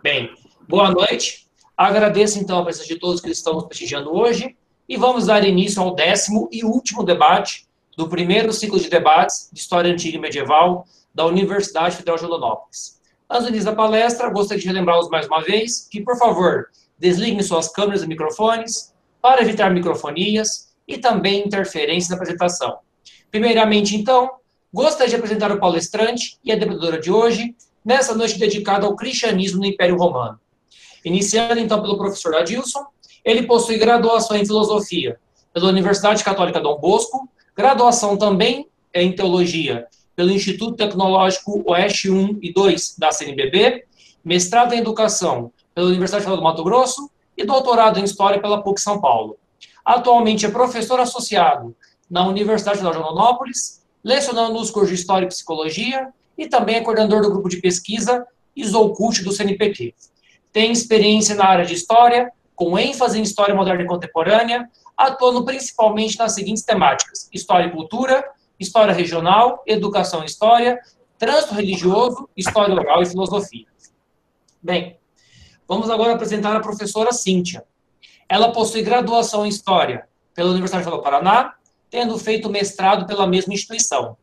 Bem, boa noite. Agradeço, então, a presença de todos que estamos prestigiando hoje e vamos dar início ao 10º e último debate do primeiro ciclo de debates de História Antiga e Medieval da Universidade Federal de Rondonópolis. Antes do início da palestra, gostaria de lembrá-los mais uma vez que, por favor, desliguem suas câmeras e microfones para evitar microfonias e também interferências na apresentação. Primeiramente, então, gostaria de apresentar o palestrante e a debatedora de hoje, nessa noite dedicada ao cristianismo no Império Romano. Iniciando, então, pelo professor Adilson, ele possui graduação em filosofia pela Universidade Católica Dom Bosco, graduação também em teologia pelo Instituto Tecnológico Oeste 1 e 2 da CNBB, mestrado em educação pela Universidade Federal do Mato Grosso e doutorado em história pela PUC São Paulo. Atualmente é professor associado na Universidade Federal de Rondonópolis, lecionando nos cursos de História e Psicologia, e também é coordenador do grupo de pesquisa Isocult do CNPq. Tem experiência na área de História, com ênfase em História Moderna e Contemporânea, atuando principalmente nas seguintes temáticas: História e Cultura, História Regional, Educação e História, Trânsito Religioso, História Oral e Filosofia. Bem, vamos agora apresentar a professora Cíntia. Ela possui graduação em História pela Universidade Federal do Paraná, tendo feito mestrado pela mesma instituição.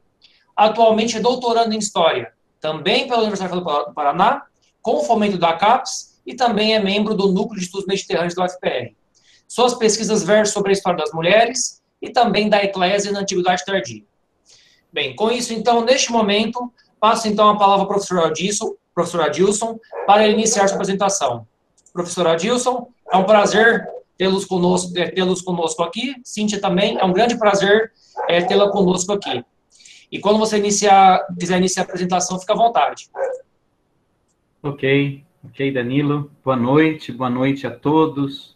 Atualmente é doutorando em História, também pela Universidade Federal do Paraná, com fomento da CAPES, e também é membro do Núcleo de Estudos Mediterrâneos da UFPR. Suas pesquisas versam sobre a história das mulheres e também da Eclésia na Antiguidade Tardia. Bem, com isso, então, neste momento, passo, então, a palavra ao professor Adilson, para ele iniciar sua apresentação. Professor Adilson, é um prazer tê-los conosco aqui. Cíntia também, é um grande prazer tê-la conosco aqui. E quando você quiser iniciar a apresentação, fica à vontade. Ok, Danilo. Boa noite a todos.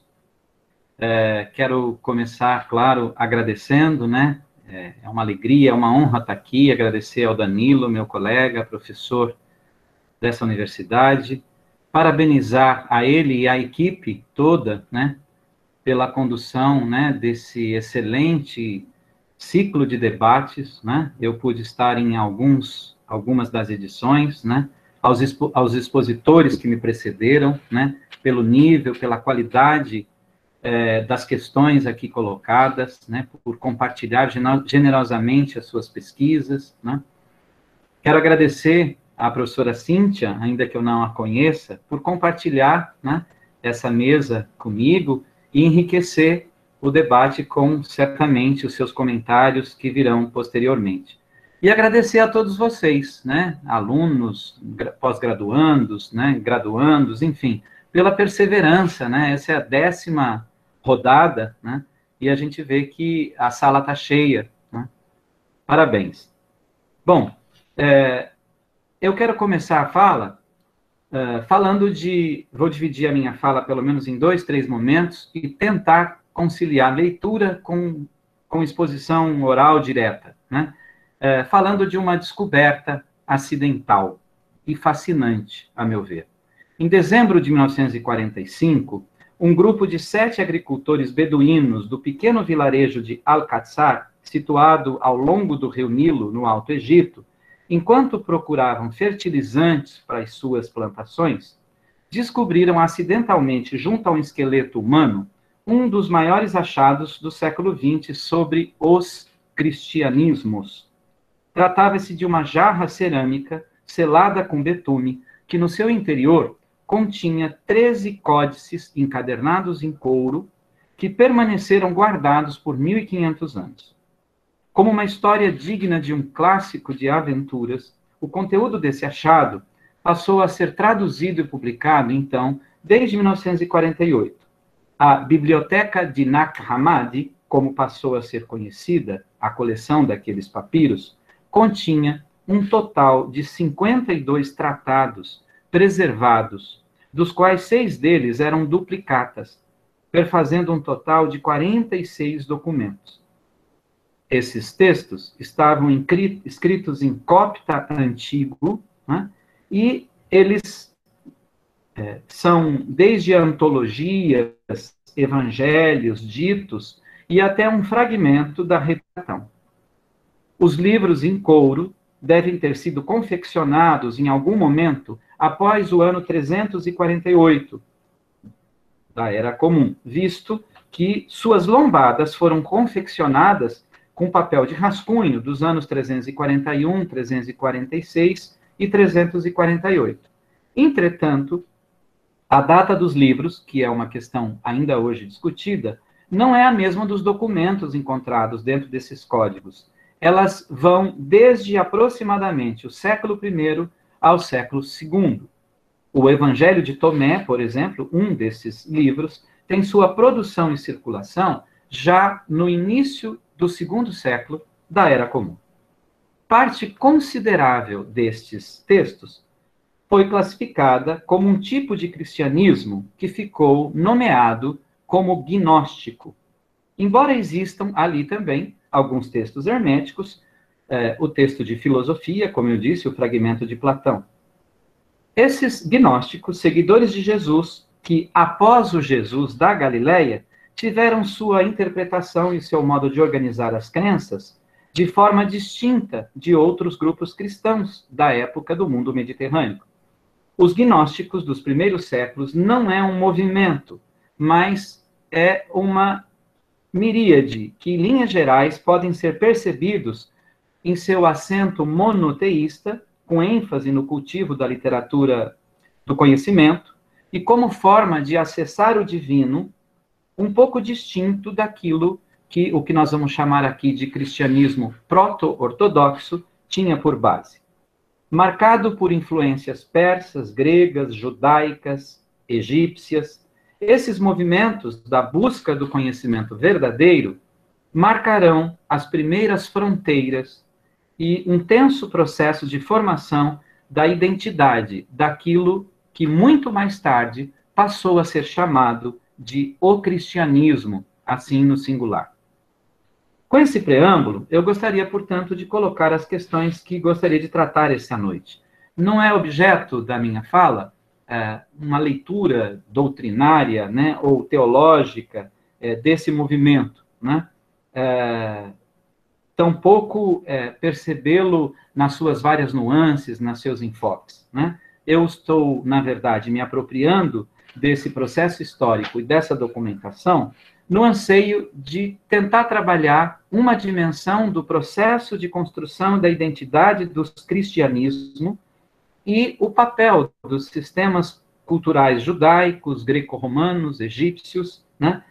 Quero começar, claro, agradecendo, né? É uma alegria, é uma honra estar aqui, agradecer ao Danilo, meu colega, professor dessa universidade, parabenizar a ele e a equipe toda, né? Pela condução, né, desse excelente ciclo de debates, né? Eu pude estar em algumas das edições, né? Aos expositores que me precederam, né? Pelo nível, pela qualidade das questões aqui colocadas, né? Por compartilhar generosamente as suas pesquisas, né? Quero agradecer à professora Cíntia, ainda que eu não a conheça, por compartilhar, né, essa mesa comigo e enriquecer o debate com, certamente, os seus comentários que virão posteriormente. E agradecer a todos vocês, né, alunos, pós-graduandos, né, graduandos, enfim, pela perseverança, né, essa é a 10ª rodada, né, e a gente vê que a sala está cheia, né? Parabéns. Bom, eu quero começar a fala vou dividir a minha fala pelo menos em 2, 3 momentos e tentar conciliar leitura com exposição oral direta, né? Falando de uma descoberta acidental e fascinante, a meu ver. Em dezembro de 1945, um grupo de 7 agricultores beduínos do pequeno vilarejo de Al-Qassar, situado ao longo do rio Nilo, no Alto Egito, enquanto procuravam fertilizantes para as suas plantações, descobriram acidentalmente, junto a um esqueleto humano, um dos maiores achados do século XX sobre os cristianismos. Tratava-se de uma jarra cerâmica selada com betume, que no seu interior continha 13 códices encadernados em couro, que permaneceram guardados por 1.500 anos. Como uma história digna de um clássico de aventuras, o conteúdo desse achado passou a ser traduzido e publicado, então, desde 1948. A Biblioteca de Nag Hammadi, como passou a ser conhecida, a coleção daqueles papiros, continha um total de 52 tratados preservados, dos quais 6 deles eram duplicatas, perfazendo um total de 46 documentos. Esses textos estavam escritos em copta antigo, né? E eles são desde antologias, evangelhos, ditos, e até um fragmento da Reputação. Os livros em couro devem ter sido confeccionados em algum momento após o ano 348 da Era Comum, visto que suas lombadas foram confeccionadas com papel de rascunho dos anos 341, 346 e 348. Entretanto, a data dos livros, que é uma questão ainda hoje discutida, não é a mesma dos documentos encontrados dentro desses códigos. Elas vão desde aproximadamente o século I ao século II. O Evangelho de Tomé, por exemplo, um desses livros, tem sua produção e circulação já no início do segundo século da Era Comum. Parte considerável destes textos foi classificada como um tipo de cristianismo que ficou nomeado como gnóstico. Embora existam ali também alguns textos herméticos, o texto de filosofia, como eu disse, o fragmento de Platão. Esses gnósticos, seguidores de Jesus, que após o Jesus da Galileia, tiveram sua interpretação e seu modo de organizar as crenças de forma distinta de outros grupos cristãos da época do mundo mediterrâneo. Os gnósticos dos primeiros séculos não é um movimento, mas é uma miríade que, em linhas gerais, podem ser percebidos em seu acento monoteísta, com ênfase no cultivo da literatura do conhecimento, e como forma de acessar o divino, um pouco distinto daquilo que o que nós vamos chamar aqui de cristianismo proto-ortodoxo tinha por base. Marcado por influências persas, gregas, judaicas, egípcias, esses movimentos da busca do conhecimento verdadeiro marcarão as primeiras fronteiras e um tenso processo de formação da identidade daquilo que muito mais tarde passou a ser chamado de o cristianismo, assim no singular. Com esse preâmbulo, eu gostaria, portanto, de colocar as questões que gostaria de tratar essa noite. Não é objeto da minha fala uma leitura doutrinária, né, ou teológica desse movimento, né? Tampouco percebê-lo nas suas várias nuances, nos seus enfoques, né? Eu estou, na verdade, me apropriando desse processo histórico e dessa documentação no anseio de tentar trabalhar uma dimensão do processo de construção da identidade do cristianismo e o papel dos sistemas culturais judaicos, greco-romanos, egípcios, né,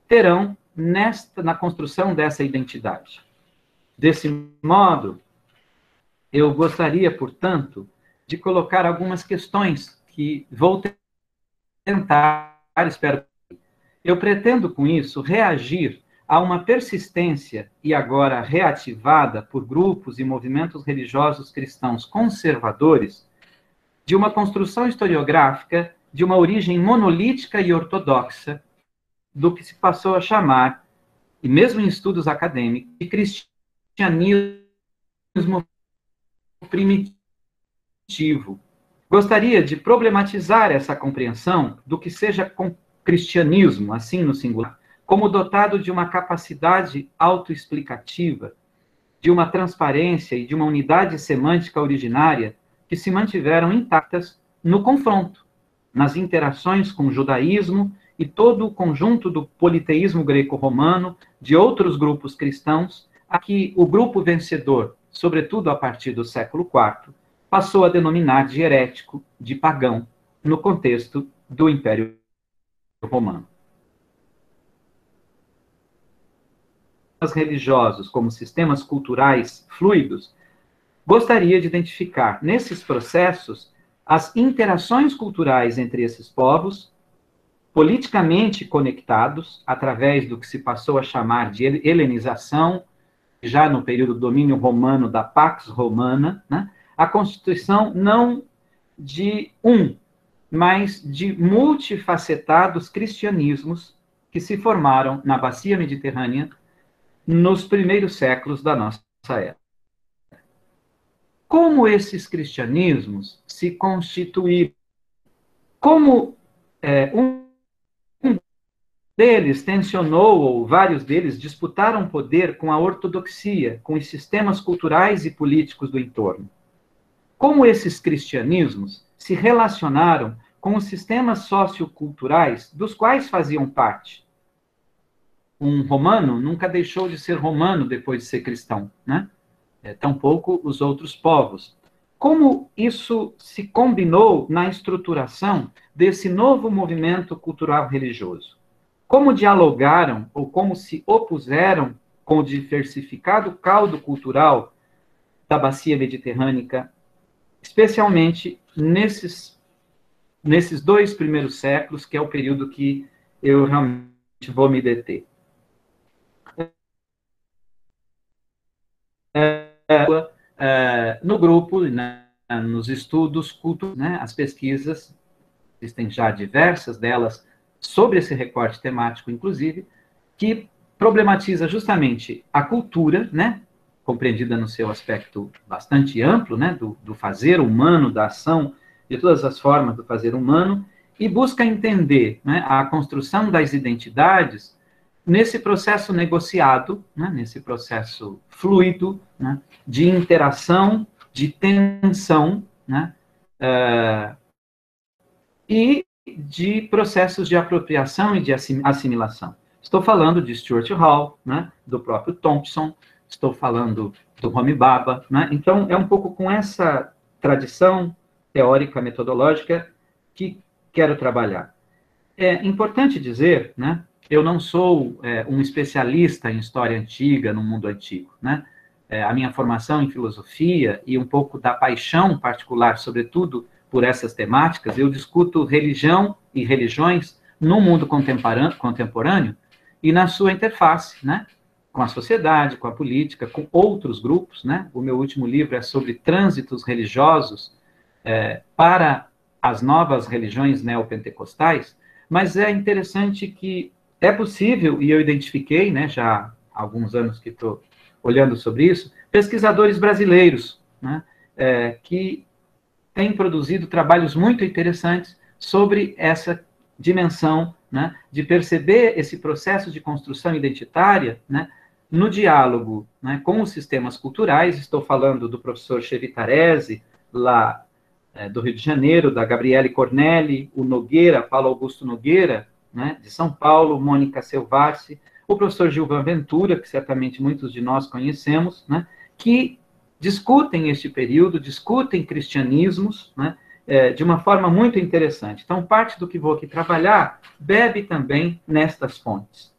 terão na construção dessa identidade. Desse modo, eu gostaria, portanto, de colocar algumas questões que vou tentar, espero. Eu pretendo, com isso, reagir a uma persistência, e agora reativada por grupos e movimentos religiosos cristãos conservadores, de uma construção historiográfica de uma origem monolítica e ortodoxa do que se passou a chamar, e mesmo em estudos acadêmicos, de cristianismo primitivo. Gostaria de problematizar essa compreensão do que seja cristianismo, assim no singular, como dotado de uma capacidade autoexplicativa, de uma transparência e de uma unidade semântica originária que se mantiveram intactas no confronto, nas interações com o judaísmo e todo o conjunto do politeísmo greco-romano, de outros grupos cristãos, a que o grupo vencedor, sobretudo a partir do século IV, passou a denominar de herético, de pagão, no contexto do Império Romano. Religiosos como sistemas culturais fluidos, gostaria de identificar nesses processos as interações culturais entre esses povos, politicamente conectados, através do que se passou a chamar de helenização, já no período do domínio romano, da Pax Romana, né? A constituição não de mas de multifacetados cristianismos que se formaram na bacia mediterrânea nos primeiros séculos da nossa era. Como esses cristianismos se constituíram? Como um deles tensionou, ou vários deles disputaram poder com a ortodoxia, com os sistemas culturais e políticos do entorno. Como esses cristianismos se relacionaram com os sistemas socioculturais dos quais faziam parte? Um romano nunca deixou de ser romano depois de ser cristão, né? Tampouco os outros povos. Como isso se combinou na estruturação desse novo movimento cultural religioso? Como dialogaram ou como se opuseram com o diversificado caldo cultural da bacia mediterrânea, especialmente nesses 2 primeiros séculos, que é o período que eu realmente vou me deter. No grupo, né, nos estudos culturais, né, as pesquisas, existem já diversas delas sobre esse recorte temático, inclusive, que problematiza justamente a cultura, né, compreendida no seu aspecto bastante amplo, né, do fazer humano, da ação, de todas as formas do fazer humano, e busca entender, né, a construção das identidades nesse processo negociado, né, nesse processo fluido, né, de interação, de tensão, né, e de processos de apropriação e de assimilação. Estou falando de Stuart Hall, né, do próprio Thompson, estou falando do Homi Bhabha, né? Então, é um pouco com essa tradição teórica, metodológica, que quero trabalhar. É importante dizer, né, eu não sou um especialista em história antiga, no mundo antigo, né? A minha formação em filosofia e um pouco da paixão particular, sobretudo, por essas temáticas, eu discuto religião e religiões no mundo contemporâneo e na sua interface, né, com a sociedade, com a política, com outros grupos, né? O meu último livro é sobre trânsitos religiosos para as novas religiões neopentecostais, mas é interessante que é possível, e eu identifiquei, né, já há alguns anos que estou olhando sobre isso, pesquisadores brasileiros, né, que têm produzido trabalhos muito interessantes sobre essa dimensão, né, de perceber esse processo de construção identitária, né, no diálogo, né, com os sistemas culturais. Estou falando do professor Chevitarese, lá do Rio de Janeiro, da Gabriele Cornelli, o Nogueira, Paulo Augusto Nogueira, né, de São Paulo, Mônica Selvassi, o professor Gilvan Ventura, que certamente muitos de nós conhecemos, né, que discutem este período, discutem cristianismos, né, de uma forma muito interessante. Então, parte do que vou aqui trabalhar bebe também nestas fontes.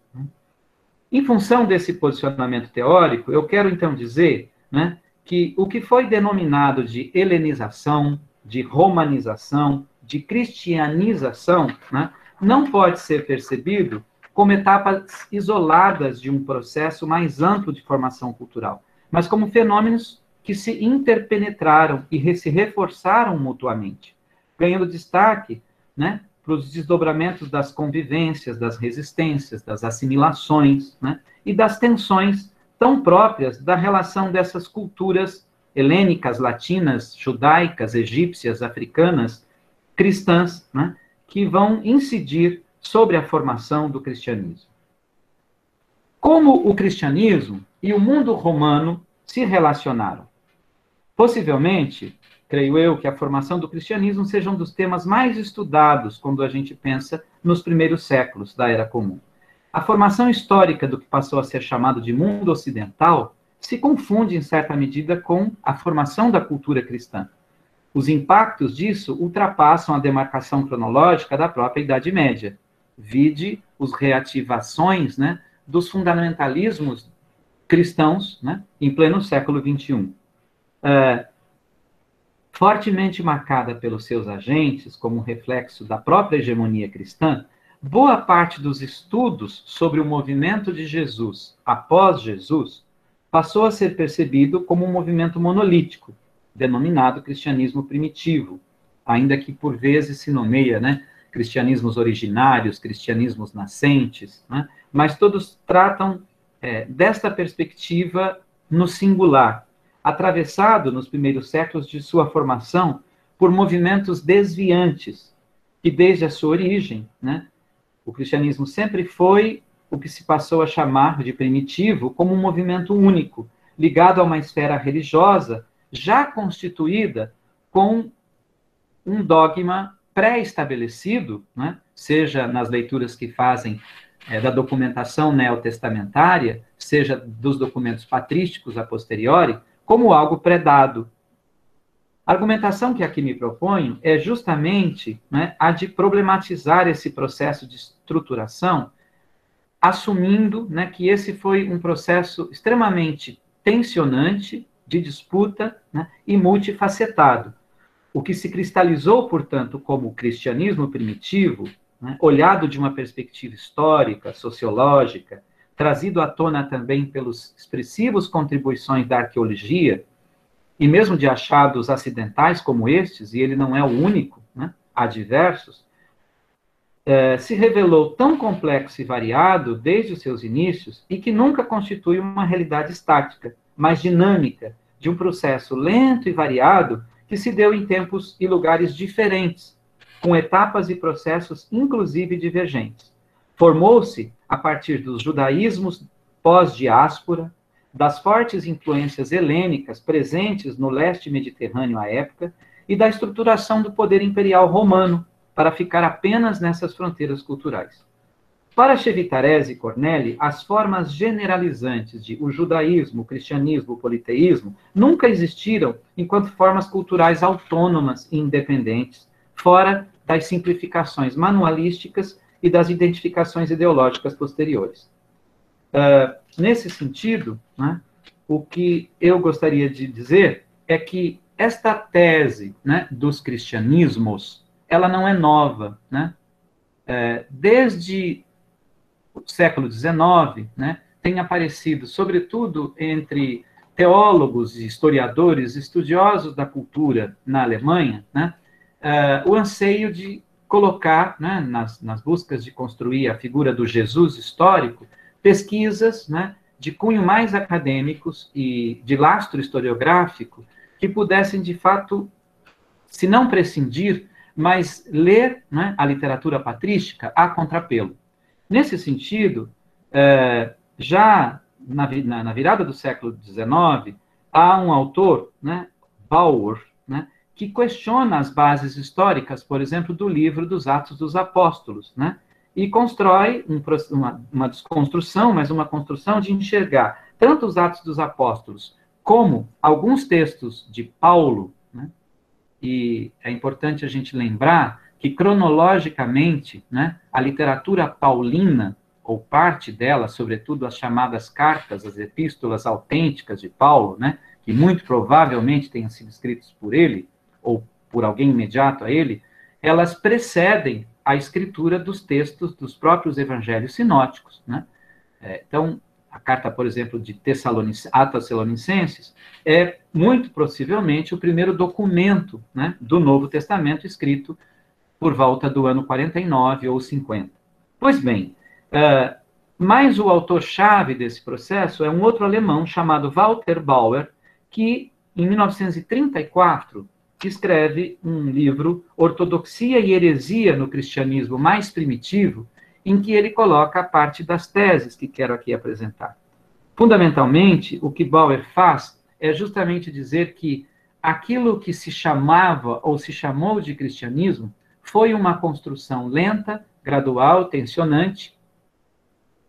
Em função desse posicionamento teórico, eu quero então dizer, né, que o que foi denominado de helenização, de romanização, de cristianização, né, não pode ser percebido como etapas isoladas de um processo mais amplo de formação cultural, mas como fenômenos que se interpenetraram e se reforçaram mutuamente, ganhando destaque, né, para os desdobramentos das convivências, das resistências, das assimilações, né, e das tensões tão próprias da relação dessas culturas helênicas, latinas, judaicas, egípcias, africanas, cristãs, né, que vão incidir sobre a formação do cristianismo. Como o cristianismo e o mundo romano se relacionaram? Possivelmente, creio eu, que a formação do cristianismo seja um dos temas mais estudados quando a gente pensa nos primeiros séculos da Era Comum. A formação histórica do que passou a ser chamado de mundo ocidental se confunde, em certa medida, com a formação da cultura cristã. Os impactos disso ultrapassam a demarcação cronológica da própria Idade Média. Vide os reativações, né, dos fundamentalismos cristãos, né, em pleno século XXI. Fortemente marcada pelos seus agentes, como reflexo da própria hegemonia cristã, boa parte dos estudos sobre o movimento de Jesus após Jesus passou a ser percebido como um movimento monolítico, denominado cristianismo primitivo, ainda que por vezes se nomeia, né, cristianismos originários, cristianismos nascentes, né, mas todos tratam desta perspectiva no singular, atravessado nos primeiros séculos de sua formação por movimentos desviantes, que desde a sua origem, né, O cristianismo sempre foi o que se passou a chamar de primitivo como um movimento único, ligado a uma esfera religiosa já constituída com um dogma pré-estabelecido, né? Seja nas leituras que fazem da documentação neotestamentária, seja dos documentos patrísticos a posteriori, como algo predado. A argumentação que aqui me proponho é justamente, né, a de problematizar esse processo de estruturação, assumindo, né, que esse foi um processo extremamente tensionante, de disputa, né, e multifacetado. O que se cristalizou, portanto, como cristianismo primitivo, né, olhado de uma perspectiva histórica, sociológica, trazido à tona também pelos expressivos contribuições da arqueologia, e mesmo de achados acidentais como estes, e ele não é o único, né, há diversos, se revelou tão complexo e variado desde os seus inícios e que nunca constitui uma realidade estática, mas dinâmica, de um processo lento e variado que se deu em tempos e lugares diferentes, com etapas e processos inclusive divergentes. Formou-se a partir dos judaísmos pós-diáspora, das fortes influências helênicas presentes no leste mediterrâneo à época e da estruturação do poder imperial romano, para ficar apenas nessas fronteiras culturais. Para Chevitarese e Cornelli, as formas generalizantes de o judaísmo, o cristianismo, o politeísmo, nunca existiram enquanto formas culturais autônomas e independentes, fora das simplificações manualísticas e das identificações ideológicas posteriores. Nesse sentido, né, o que eu gostaria de dizer é que esta tese, né, dos cristianismos, ela não é nova, né? Desde o século XIX, né, tem aparecido, sobretudo entre teólogos, historiadores, estudiosos da cultura na Alemanha, né, o anseio de colocar, né, nas buscas de construir a figura do Jesus histórico, pesquisas, né, de cunho mais acadêmicos e de lastro historiográfico que pudessem, de fato, se não prescindir, mas ler, né, a literatura patrística a contrapelo. Nesse sentido, já na virada do século XIX, há um autor, né, Bauer, né, que questiona as bases históricas, por exemplo, do livro dos Atos dos Apóstolos, né, e constrói uma desconstrução, mas uma construção de enxergar tanto os Atos dos Apóstolos como alguns textos de Paulo, né, e é importante a gente lembrar que, cronologicamente, né, a literatura paulina, ou parte dela, sobretudo as chamadas cartas, as epístolas autênticas de Paulo, né, que muito provavelmente tenham sido escritas por ele, ou por alguém imediato a ele, elas precedem a escritura dos textos dos próprios evangelhos sinóticos, né? Então, a carta, por exemplo, de Tessalonicenses, é muito possivelmente o primeiro documento, né, do Novo Testamento escrito por volta do ano 49 ou 50. Pois bem, mas o autor-chave desse processo é um outro alemão chamado Walter Bauer, que, em 1934, escreve um livro, Ortodoxia e Heresia no Cristianismo Mais Primitivo, em que ele coloca a parte das teses que quero aqui apresentar. Fundamentalmente, o que Bauer faz é justamente dizer que aquilo que se chamava ou se chamou de cristianismo foi uma construção lenta, gradual, tensionante,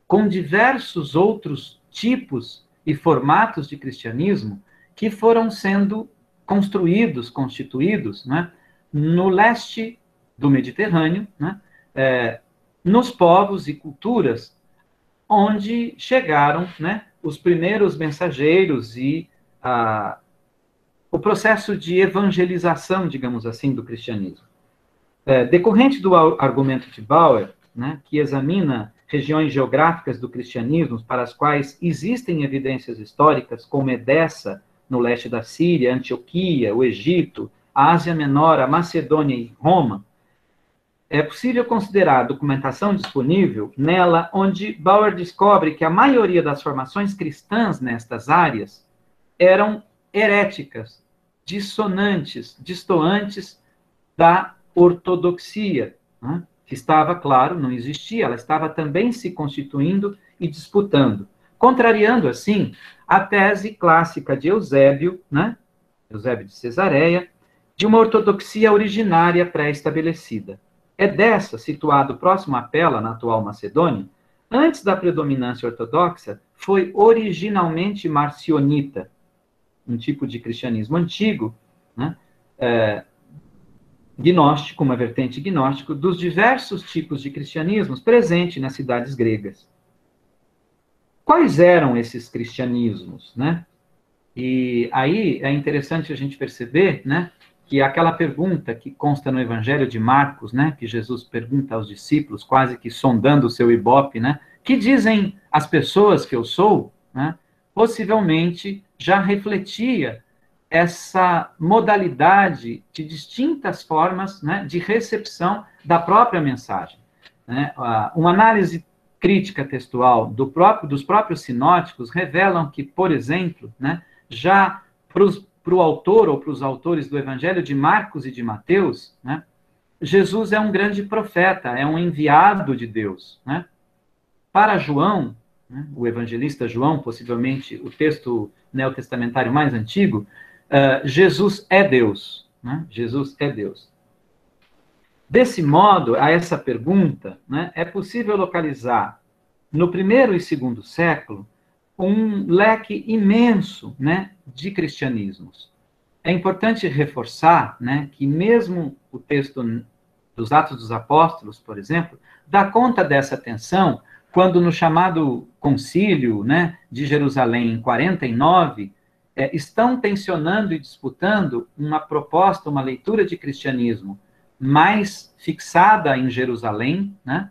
com diversos outros tipos e formatos de cristianismo que foram sendo construídos, constituídos, né, no leste do Mediterrâneo, né, nos povos e culturas onde chegaram, né, os primeiros mensageiros e o processo de evangelização, digamos assim, do cristianismo. Decorrente do argumento de Bauer, né, que examina regiões geográficas do cristianismo para as quais existem evidências históricas, como Edessa, no leste da Síria, Antioquia, o Egito, a Ásia Menor, a Macedônia e Roma, é possível considerar a documentação disponível nela, onde Bauer descobre que a maioria das formações cristãs nestas áreas eram heréticas, dissonantes, distoantes da ortodoxia, né, que estava, claro, não existia, ela estava também se constituindo e disputando, contrariando, assim, a tese clássica de Eusébio, né? Eusébio de Cesareia, de uma ortodoxia originária pré-estabelecida. É dessa, situado próximo à Pela, na atual Macedônia, antes da predominância ortodoxa, foi originalmente marcionita, um tipo de cristianismo antigo, né? Gnóstico, uma vertente gnóstico, dos diversos tipos de cristianismos presente nas cidades gregas. Quais eram esses cristianismos, né? E aí é interessante a gente perceber, né, que aquela pergunta que consta no Evangelho de Marcos, né, que Jesus pergunta aos discípulos, quase que sondando o seu ibope, né, que dizem as pessoas que eu sou, né, possivelmente já refletia essa modalidade de distintas formas, né, de recepção da própria mensagem, né? Uma análise crítica textual dos próprios sinóticos revelam que, por exemplo, né, já para o autor ou para os autores do Evangelho de Marcos e de Mateus, né, Jesus é um grande profeta, é um enviado de Deus, né? Para João, né, o evangelista João, possivelmente o texto neotestamentário mais antigo, Jesus é Deus, né? Jesus é Deus. Desse modo, a essa pergunta, né, é possível localizar no primeiro e segundo século um leque imenso, né, de cristianismos. É importante reforçar, né, que mesmo o texto dos Atos dos Apóstolos, por exemplo, dá conta dessa tensão quando no chamado concílio, né, de Jerusalém em 49, estão tensionando e disputando uma proposta, uma leitura de cristianismo mais fixada em Jerusalém, né,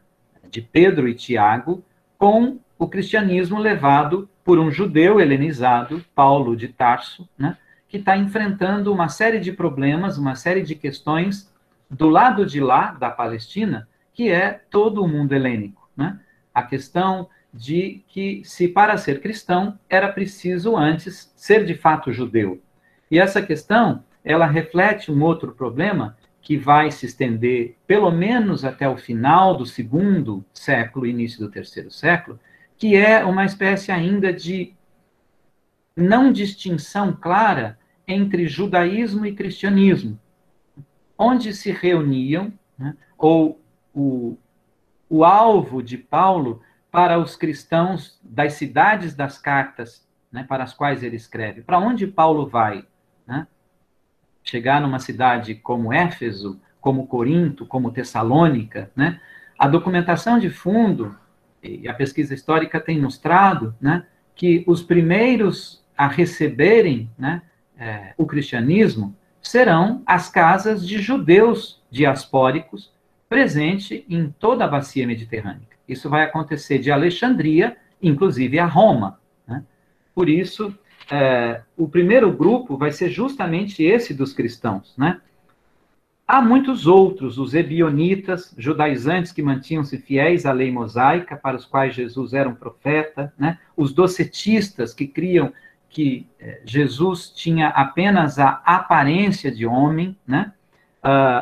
de Pedro e Tiago, com o cristianismo levado por um judeu helenizado, Paulo de Tarso, né, que está enfrentando uma série de problemas, uma série de questões do lado de lá, da Palestina, que é todo o mundo helênico, né? A questão de que, se para ser cristão, era preciso antes ser de fato judeu. E essa questão, ela reflete um outro problema que vai se estender pelo menos até o final do segundo século, início do terceiro século, que é uma espécie ainda de não distinção clara entre judaísmo e cristianismo, onde se reuniam, né, ou o alvo de Paulo para os cristãos das cidades das cartas, né, para as quais ele escreve. Para onde Paulo vai? Né? Chegar numa cidade como Éfeso, como Corinto, como Tessalônica, né? A documentação de fundo e a pesquisa histórica tem mostrado, né, que os primeiros a receberem, né, o cristianismo serão as casas de judeus diaspóricos presente em toda a bacia mediterrânea. Isso vai acontecer de Alexandria, inclusive a Roma, né? Por isso, o primeiro grupo vai ser justamente esse dos cristãos, né? Há muitos outros, os ebionitas, judaizantes que mantinham-se fiéis à lei mosaica, para os quais Jesus era um profeta, né? Os docetistas, que criam que Jesus tinha apenas a aparência de homem, né?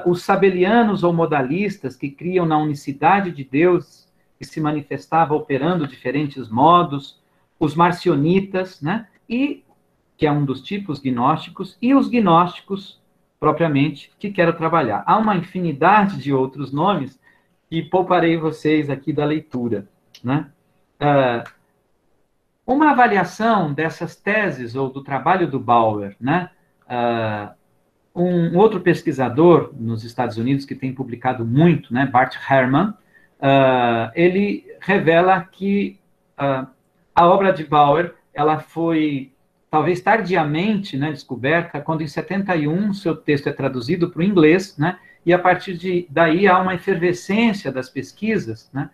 Os sabelianos ou modalistas, que criam na unicidade de Deus, que se manifestava operando diferentes modos, os marcionitas, né? E, que é um dos tipos gnósticos, e os gnósticos, propriamente, que quero trabalhar. Há uma infinidade de outros nomes que pouparei vocês aqui da leitura, né? Uma avaliação dessas teses, ou do trabalho do Bauer, né? Um outro pesquisador nos Estados Unidos que tem publicado muito, né, Bart Ehrman, ele revela que a obra de Bauer, ela foi talvez tardiamente, né, descoberta, quando em 71 seu texto é traduzido para o inglês, né, e a partir daí há uma efervescência das pesquisas, né,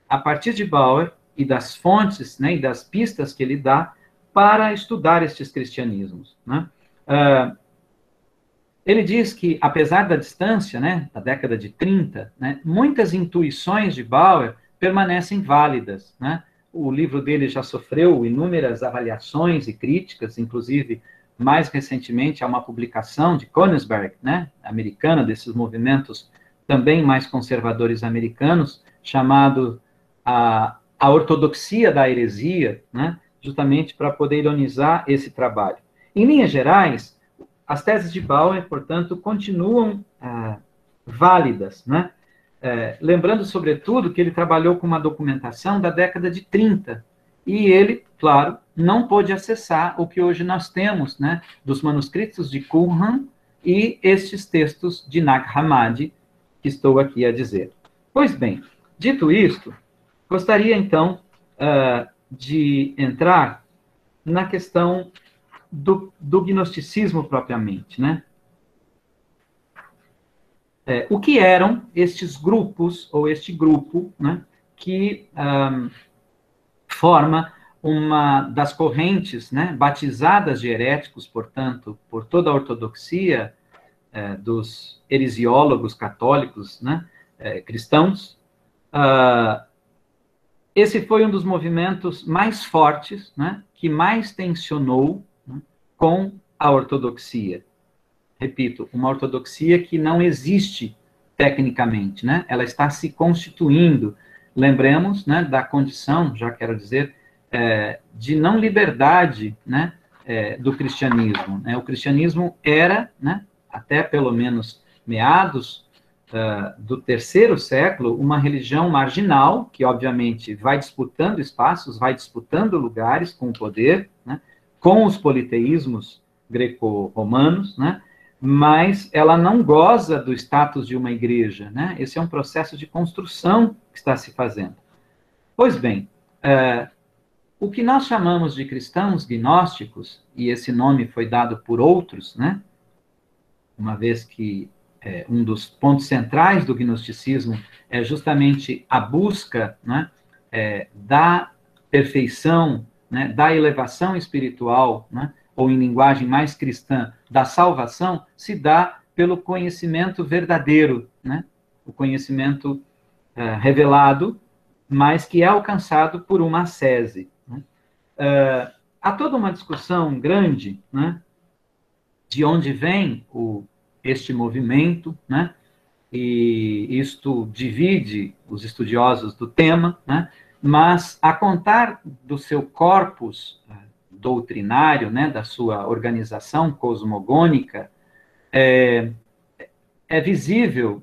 a partir de Bauer e das fontes, né, e das pistas que ele dá para estudar estes cristianismos, né. Ele diz que, apesar da distância, né, da década de 30, né, muitas intuições de Bauer permanecem válidas, né. O livro dele já sofreu inúmeras avaliações e críticas, inclusive, mais recentemente, há uma publicação de Königsberg, né, americana, desses movimentos também mais conservadores americanos, chamado a ortodoxia da heresia, né, justamente para poder ironizar esse trabalho. Em linhas gerais, as teses de Bauer, portanto, continuam válidas, né? Lembrando, sobretudo, que ele trabalhou com uma documentação da década de 30, e ele, claro, não pôde acessar o que hoje nós temos, né, dos manuscritos de Qumran e estes textos de Nag Hammadi, que estou aqui a dizer. Pois bem, dito isto, gostaria, então, de entrar na questão do gnosticismo propriamente, né? O que eram estes grupos, ou este grupo, né, que forma uma das correntes, né, batizadas de heréticos, portanto, por toda a ortodoxia dos heresiólogos católicos, né, cristãos. Esse foi um dos movimentos mais fortes, né, que mais tensionou, né, com a ortodoxia. Repito, uma ortodoxia que não existe tecnicamente, né? Ela está se constituindo. Lembremos, né, da condição, já quero dizer, de não liberdade, né, do cristianismo, né? O cristianismo era, né, até pelo menos meados do terceiro século, uma religião marginal, que obviamente vai disputando espaços, vai disputando lugares com o poder, né, com os politeísmos greco-romanos, né, mas ela não goza do status de uma igreja, né? Esse é um processo de construção que está se fazendo. Pois bem, o que nós chamamos de cristãos gnósticos, e esse nome foi dado por outros, né? Uma vez que um dos pontos centrais do gnosticismo é justamente a busca, né, da perfeição, né, da elevação espiritual, né, ou em linguagem mais cristã, da salvação, se dá pelo conhecimento verdadeiro, né, o conhecimento revelado, mas que é alcançado por uma ascese. Né. Há toda uma discussão grande, né, de onde vem este movimento, né, e isto divide os estudiosos do tema, né, mas a contar do seu corpus doutrinário, né, da sua organização cosmogônica, é visível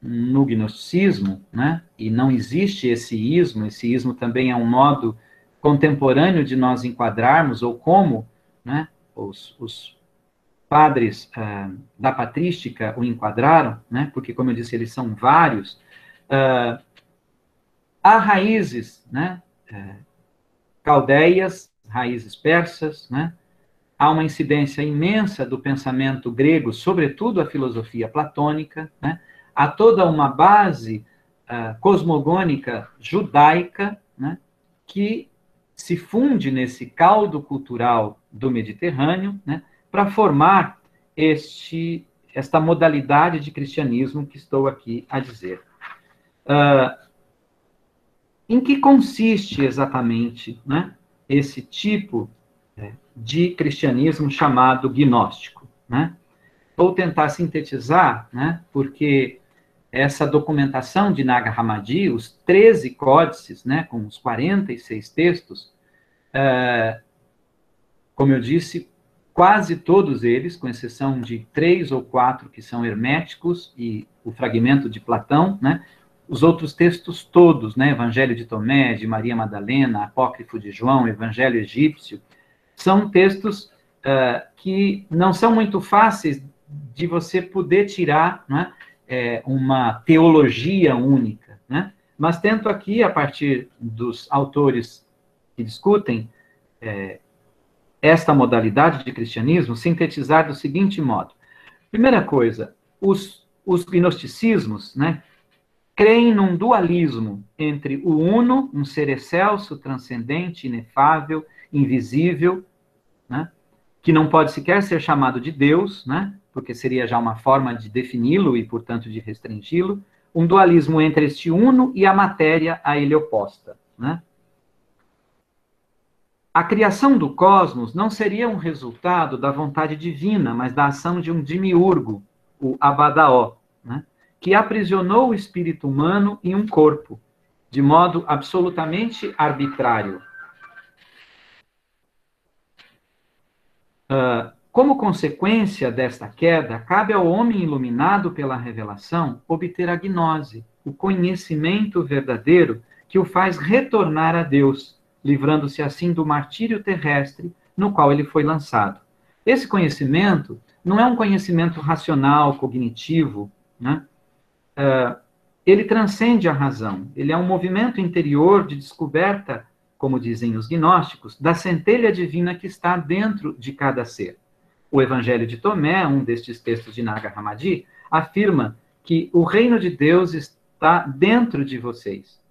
no gnosticismo, né, e não existe esse ismo também é um modo contemporâneo de nós enquadrarmos, ou como, né, os padres da patrística o enquadraram, né, porque, como eu disse, eles são vários, há raízes, né, caldeias, raízes persas, né, há uma incidência imensa do pensamento grego, sobretudo a filosofia platônica, né, há toda uma base cosmogônica judaica, né, que se funde nesse caldo cultural do Mediterrâneo, né, para formar esta modalidade de cristianismo que estou aqui a dizer. Em que consiste exatamente, né, esse tipo de cristianismo chamado gnóstico? Né? Vou tentar sintetizar, né, porque essa documentação de Nag Hammadi, os 13 códices, né, com os 46 textos, como eu disse, quase todos eles, com exceção de 3 ou 4 que são herméticos e o fragmento de Platão, né, os outros textos todos, né, Evangelho de Tomé, de Maria Madalena, Apócrifo de João, Evangelho egípcio, são textos que não são muito fáceis de você poder tirar, né, uma teologia única, né? Mas tento aqui, a partir dos autores que discutem esta modalidade de cristianismo, sintetizar do seguinte modo. Primeira coisa, os gnosticismos, né, creem num dualismo entre o uno, um ser excelso, transcendente, inefável, invisível, né, que não pode sequer ser chamado de Deus, né, porque seria já uma forma de defini-lo e, portanto, de restringi-lo, um dualismo entre este uno e a matéria a ele oposta. Né? A criação do cosmos não seria um resultado da vontade divina, mas da ação de um demiurgo, o Abadaó. Né? que aprisionou o espírito humano em um corpo, de modo absolutamente arbitrário. Como consequência desta queda, cabe ao homem iluminado pela revelação obter a gnose, o conhecimento verdadeiro que o faz retornar a Deus, livrando-se assim do martírio terrestre no qual ele foi lançado. Esse conhecimento não é um conhecimento racional, cognitivo, né? Ele transcende a razão, ele é um movimento interior de descoberta, como dizem os gnósticos, da centelha divina que está dentro de cada ser. O Evangelho de Tomé, um destes textos de Nag Hammadi, afirma que o reino de Deus está dentro de vocês.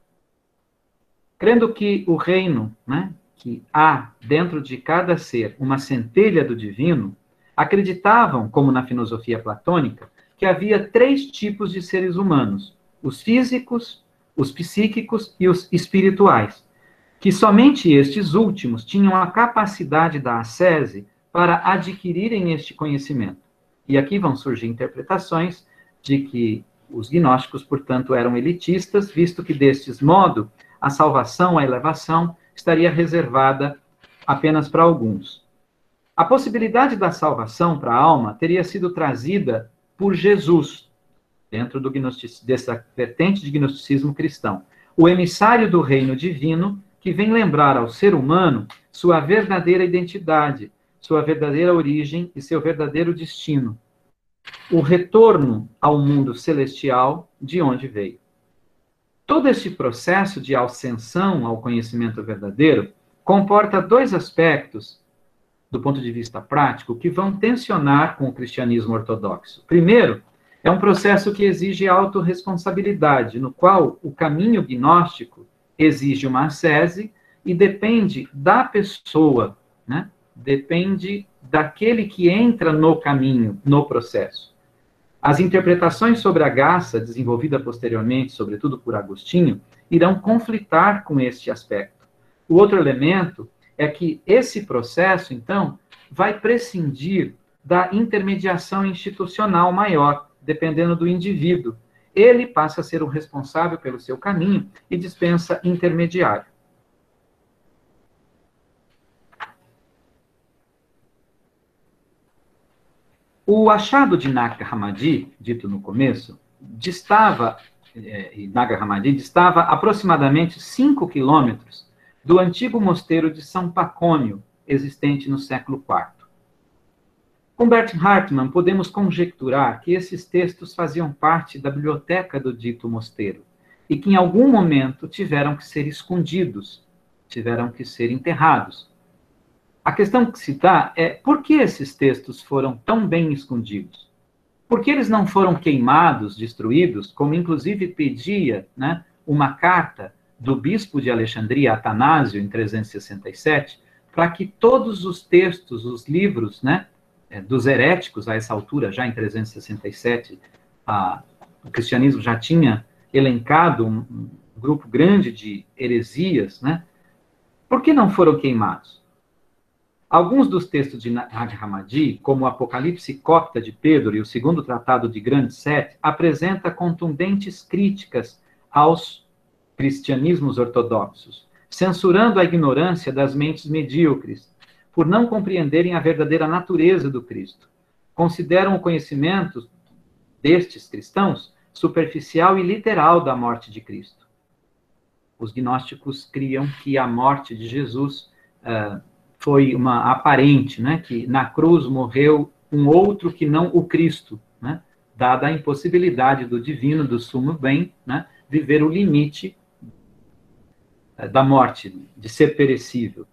Crendo que o reino, né, que há dentro de cada ser uma centelha do divino, acreditavam, como na filosofia platônica, que havia 3 tipos de seres humanos: os físicos, os psíquicos e os espirituais, que somente estes últimos tinham a capacidade da ascese para adquirirem este conhecimento. E aqui vão surgir interpretações de que os gnósticos, portanto, eram elitistas, visto que, destes modo, a salvação, a elevação, estaria reservada apenas para alguns. A possibilidade da salvação para a alma teria sido trazida por Jesus, dentro dessa vertente de gnosticismo cristão, o emissário do reino divino, que vem lembrar ao ser humano sua verdadeira identidade, sua verdadeira origem e seu verdadeiro destino, o retorno ao mundo celestial de onde veio. Todo este processo de ascensão ao conhecimento verdadeiro comporta 2 aspectos, do ponto de vista prático, que vão tensionar com o cristianismo ortodoxo. Primeiro, é um processo que exige autorresponsabilidade, no qual o caminho gnóstico exige uma ascese e depende da pessoa, né? Depende daquele que entra no caminho, no processo. As interpretações sobre a graça, desenvolvida posteriormente, sobretudo por Agostinho, irão conflitar com este aspecto. O outro elemento é que esse processo, então, vai prescindir da intermediação institucional maior, dependendo do indivíduo. Ele passa a ser o responsável pelo seu caminho e dispensa intermediário. O achado de Nag Hammadi, dito no começo, Nag Hammadi distava aproximadamente 5 quilômetros do antigo mosteiro de São Pacômio, existente no século IV. Com Bert Hartmann, podemos conjecturar que esses textos faziam parte da biblioteca do dito mosteiro e que em algum momento tiveram que ser escondidos, tiveram que ser enterrados. A questão que se dá é por que esses textos foram tão bem escondidos? Por que eles não foram queimados, destruídos, como inclusive pedia, né, uma carta do bispo de Alexandria, Atanásio, em 367, para que todos os textos, os livros, né, dos heréticos, a essa altura, já em 367, o cristianismo já tinha elencado um grupo grande de heresias, né? Por que não foram queimados? Alguns dos textos de Nag Hammadi, como o Apocalipse Copta de Pedro e o segundo tratado de Grande Sete, apresenta contundentes críticas aos cristianismos ortodoxos, censurando a ignorância das mentes medíocres, por não compreenderem a verdadeira natureza do Cristo. Consideram o conhecimento destes cristãos superficial e literal da morte de Cristo. Os gnósticos criam que a morte de Jesus foi uma aparente, né, que na cruz morreu um outro que não o Cristo, né, dada a impossibilidade do divino, do sumo bem, né, viver o limite da morte, de ser perecível.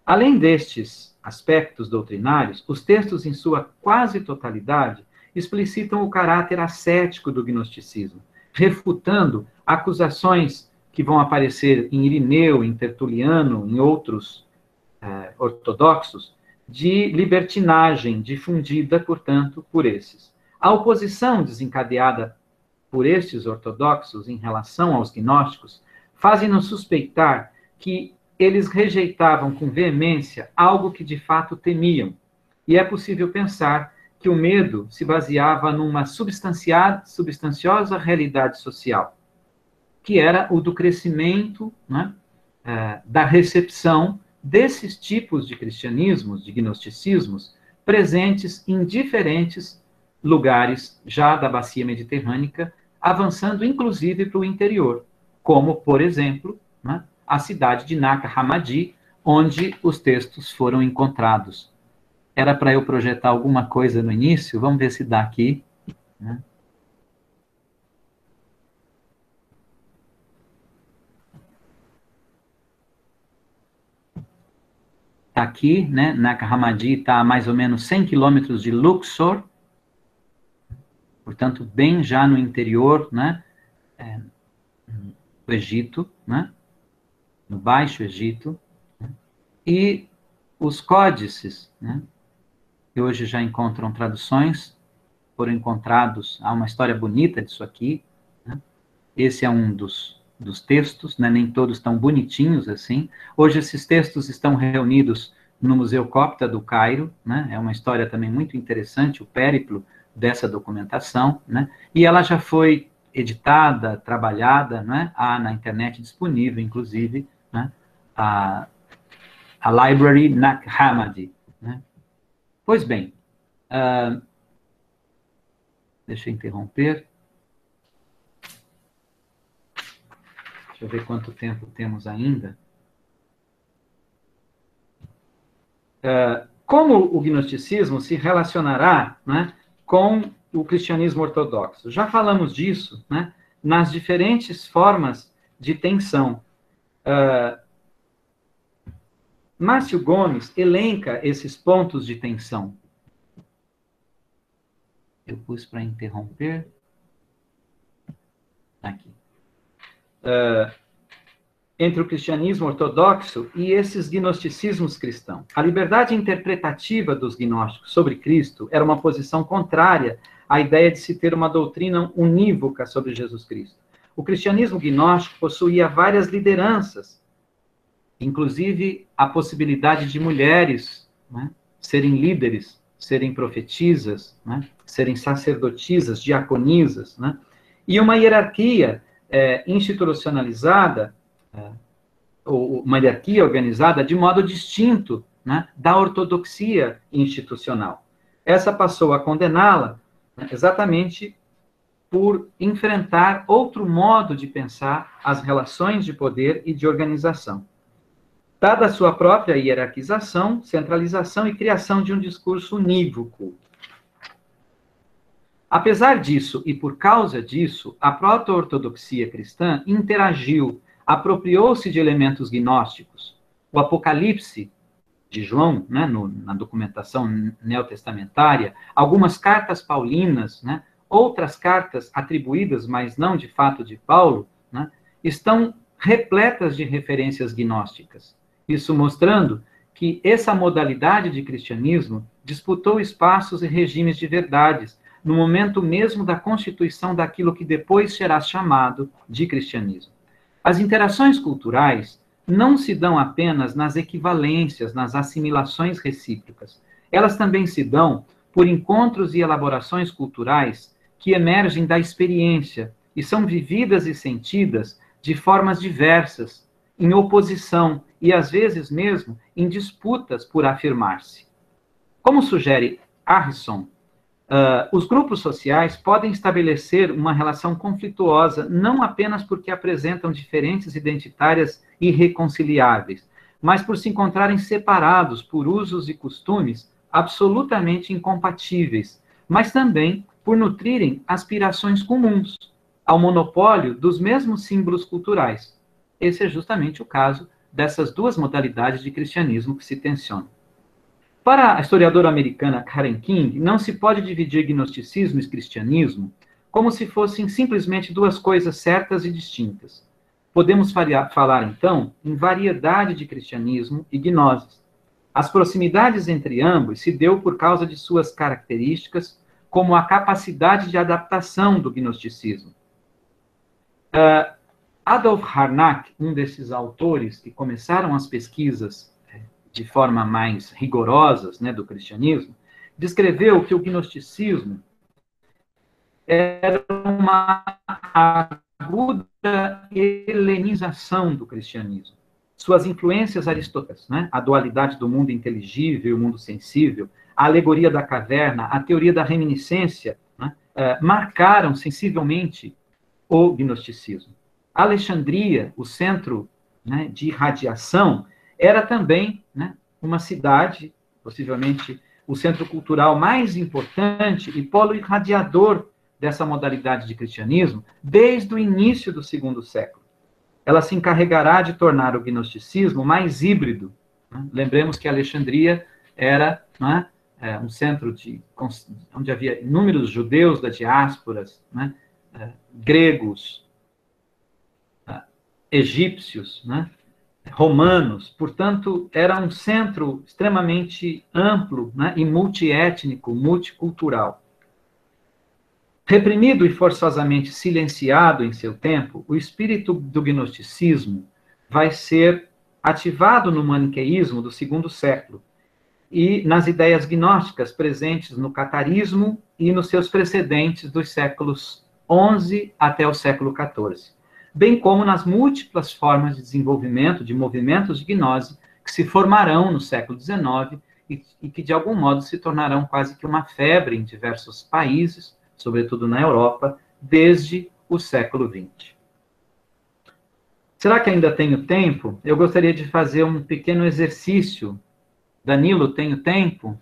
Além destes aspectos doutrinários, os textos, em sua quase totalidade, explicitam o caráter ascético do gnosticismo, refutando acusações que vão aparecer em Irineu, em Tertuliano, em outros ortodoxos, de libertinagem difundida, portanto, por esses. A oposição desencadeada por estes ortodoxos em relação aos gnósticos fazem-nos suspeitar que eles rejeitavam com veemência algo que de fato temiam. E é possível pensar que o medo se baseava numa substanciosa realidade social, que era o do crescimento, né, da recepção desses tipos de cristianismos, de gnosticismos, presentes em diferentes lugares já da bacia mediterrânea, avançando inclusive para o interior, como, por exemplo, né, a cidade de Nag Hammadi, onde os textos foram encontrados. Era para eu projetar alguma coisa no início, vamos ver se dá aqui, né? Está aqui, né? Nag Hammadi está a mais ou menos 100 quilômetros de Luxor, portanto, bem já no interior, né? Do Egito, né? No Baixo Egito, né? E os códices, né? Que hoje já encontram traduções, foram encontrados, há uma história bonita disso aqui, né? Esse é um dos textos, né? Nem todos tão bonitinhos assim. Hoje esses textos estão reunidos no Museu Copta do Cairo, né? É uma história também muito interessante, o périplo dessa documentação, né? E ela já foi editada, trabalhada, né? Há na internet disponível, inclusive, né? A Library Nag Hammadi, né? Pois bem, deixa eu interromper. Deixa eu ver quanto tempo temos ainda. Como o gnosticismo se relacionará, né, com o cristianismo ortodoxo? Já falamos disso, né, nas diferentes formas de tensão. Márcio Gomes elenca esses pontos de tensão. Eu pus para interromper. Aqui. Entre o cristianismo ortodoxo e esses gnosticismos cristãos. A liberdade interpretativa dos gnósticos sobre Cristo era uma posição contrária à ideia de se ter uma doutrina unívoca sobre Jesus Cristo. O cristianismo gnóstico possuía várias lideranças, inclusive a possibilidade de mulheres, né, serem líderes, serem profetisas, né, serem sacerdotisas, diaconisas, né, e uma hierarquia institucionalizada, ou uma hierarquia organizada de modo distinto, né, da ortodoxia institucional. Essa passou a condená-la, né, exatamente por enfrentar outro modo de pensar as relações de poder e de organização. Dada a sua própria hierarquização, centralização e criação de um discurso unívoco. Apesar disso, e por causa disso, a proto-ortodoxia cristã interagiu, apropriou-se de elementos gnósticos. O Apocalipse de João, né, na documentação neotestamentária, algumas cartas paulinas, né, outras cartas atribuídas, mas não de fato de Paulo, né, estão repletas de referências gnósticas. Isso mostrando que essa modalidade de cristianismo disputou espaços e regimes de verdades, no momento mesmo da constituição daquilo que depois será chamado de cristianismo. As interações culturais não se dão apenas nas equivalências, nas assimilações recíprocas. Elas também se dão por encontros e elaborações culturais que emergem da experiência e são vividas e sentidas de formas diversas, em oposição e, às vezes mesmo, em disputas por afirmar-se. Como sugere Harrison, os grupos sociais podem estabelecer uma relação conflituosa não apenas porque apresentam diferenças identitárias irreconciliáveis, mas por se encontrarem separados por usos e costumes absolutamente incompatíveis, mas também por nutrirem aspirações comuns ao monopólio dos mesmos símbolos culturais. Esse é justamente o caso dessas duas modalidades de cristianismo que se tensionam. Para a historiadora americana Karen King, não se pode dividir gnosticismo e cristianismo como se fossem simplesmente duas coisas certas e distintas. Podemos falar, então, em variedade de cristianismo e gnoses. As proximidades entre ambos se deu por causa de suas características, como a capacidade de adaptação do gnosticismo. Adolf Harnack, um desses autores que começaram as pesquisas de forma mais rigorosas, né, do cristianismo, descreveu que o gnosticismo era uma aguda helenização do cristianismo. Suas influências aristotélicas, né? A dualidade do mundo inteligível e o mundo sensível, a alegoria da caverna, a teoria da reminiscência, né? Marcaram sensivelmente o gnosticismo. Alexandria, o centro, né, de irradiação, era também, né, uma cidade, possivelmente o centro cultural mais importante e polo irradiador dessa modalidade de cristianismo desde o início do segundo século. Ela se encarregará de tornar o gnosticismo mais híbrido, né? Lembremos que Alexandria era, né, um centro onde havia inúmeros judeus da diáspora, né, gregos, egípcios, né, romanos, portanto, era um centro extremamente amplo, né, e multiétnico, multicultural. Reprimido e forçosamente silenciado em seu tempo, o espírito do gnosticismo vai ser ativado no maniqueísmo do segundo século e nas ideias gnósticas presentes no catarismo e nos seus precedentes dos séculos XI até o século XIV, bem como nas múltiplas formas de desenvolvimento de movimentos de gnose que se formarão no século XIX e que, de algum modo, se tornarão quase que uma febre em diversos países, sobretudo na Europa, desde o século XX. Será que ainda tenho tempo? Eu gostaria de fazer um pequeno exercício. Danilo, tenho tempo?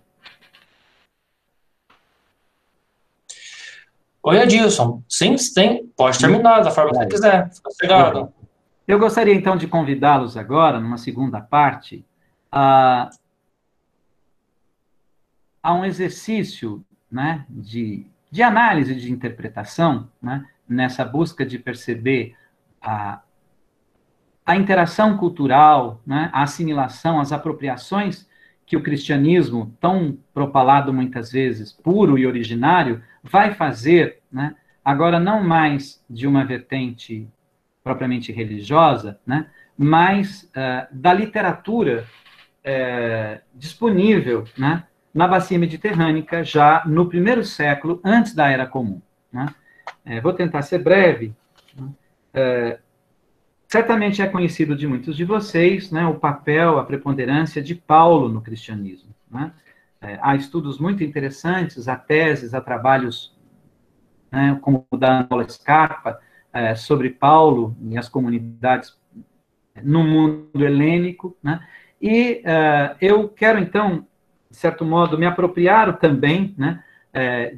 Oi, Adilson. Sim, tem. Pode terminar da forma que você quiser. Fica sossegado. Eu gostaria, então, de convidá-los agora, numa segunda parte, a um exercício, né, de análise, de interpretação, né, nessa busca de perceber a interação cultural, né, a assimilação, as apropriações que o cristianismo, tão propalado muitas vezes, puro e originário, vai fazer, né, agora não mais de uma vertente propriamente religiosa, né, mas da literatura disponível, né, na bacia mediterrânea já no primeiro século antes da Era Comum. Né? Vou tentar ser breve. Certamente é conhecido de muitos de vocês, né, o papel, a preponderância de Paulo no cristianismo. Né? Há estudos muito interessantes, há teses, há trabalhos, né, como o da Ana Scarpa, sobre Paulo e as comunidades no mundo helênico, né? E eu quero, então, de certo modo, me apropriar também, né,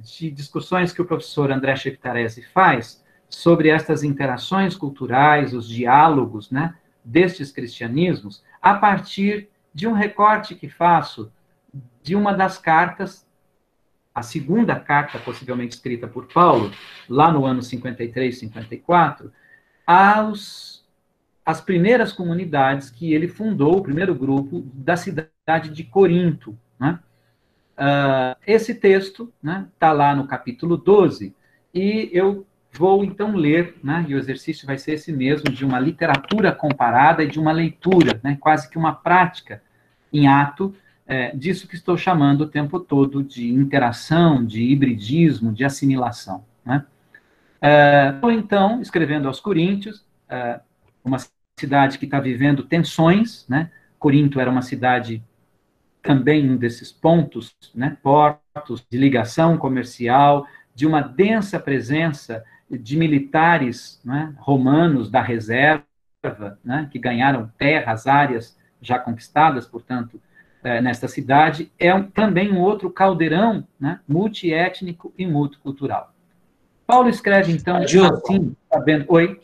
de discussões que o professor André Cheftarese faz sobre estas interações culturais, os diálogos, né, destes cristianismos, a partir de um recorte que faço de uma das cartas, a segunda carta, possivelmente escrita por Paulo, lá no ano 53, 54, às primeiras comunidades que ele fundou, o primeiro grupo, da cidade de Corinto. Né? Esse texto está lá no capítulo 12, e eu vou, então, ler, né, e o exercício vai ser esse mesmo, de uma literatura comparada e de uma leitura, né, quase que uma prática em ato, disso que estou chamando o tempo todo de interação, de hibridismo, de assimilação. Né? Estou, então, escrevendo aos Coríntios, uma cidade que está vivendo tensões, né? Corinto era uma cidade também um desses pontos, né? Portos de ligação comercial, de uma densa presença de militares, né, romanos da reserva, né, que ganharam terras, áreas já conquistadas, portanto, nesta cidade. Também um outro caldeirão, né, multiétnico e multicultural. Paulo escreve, então, assim, sabendo... Oi?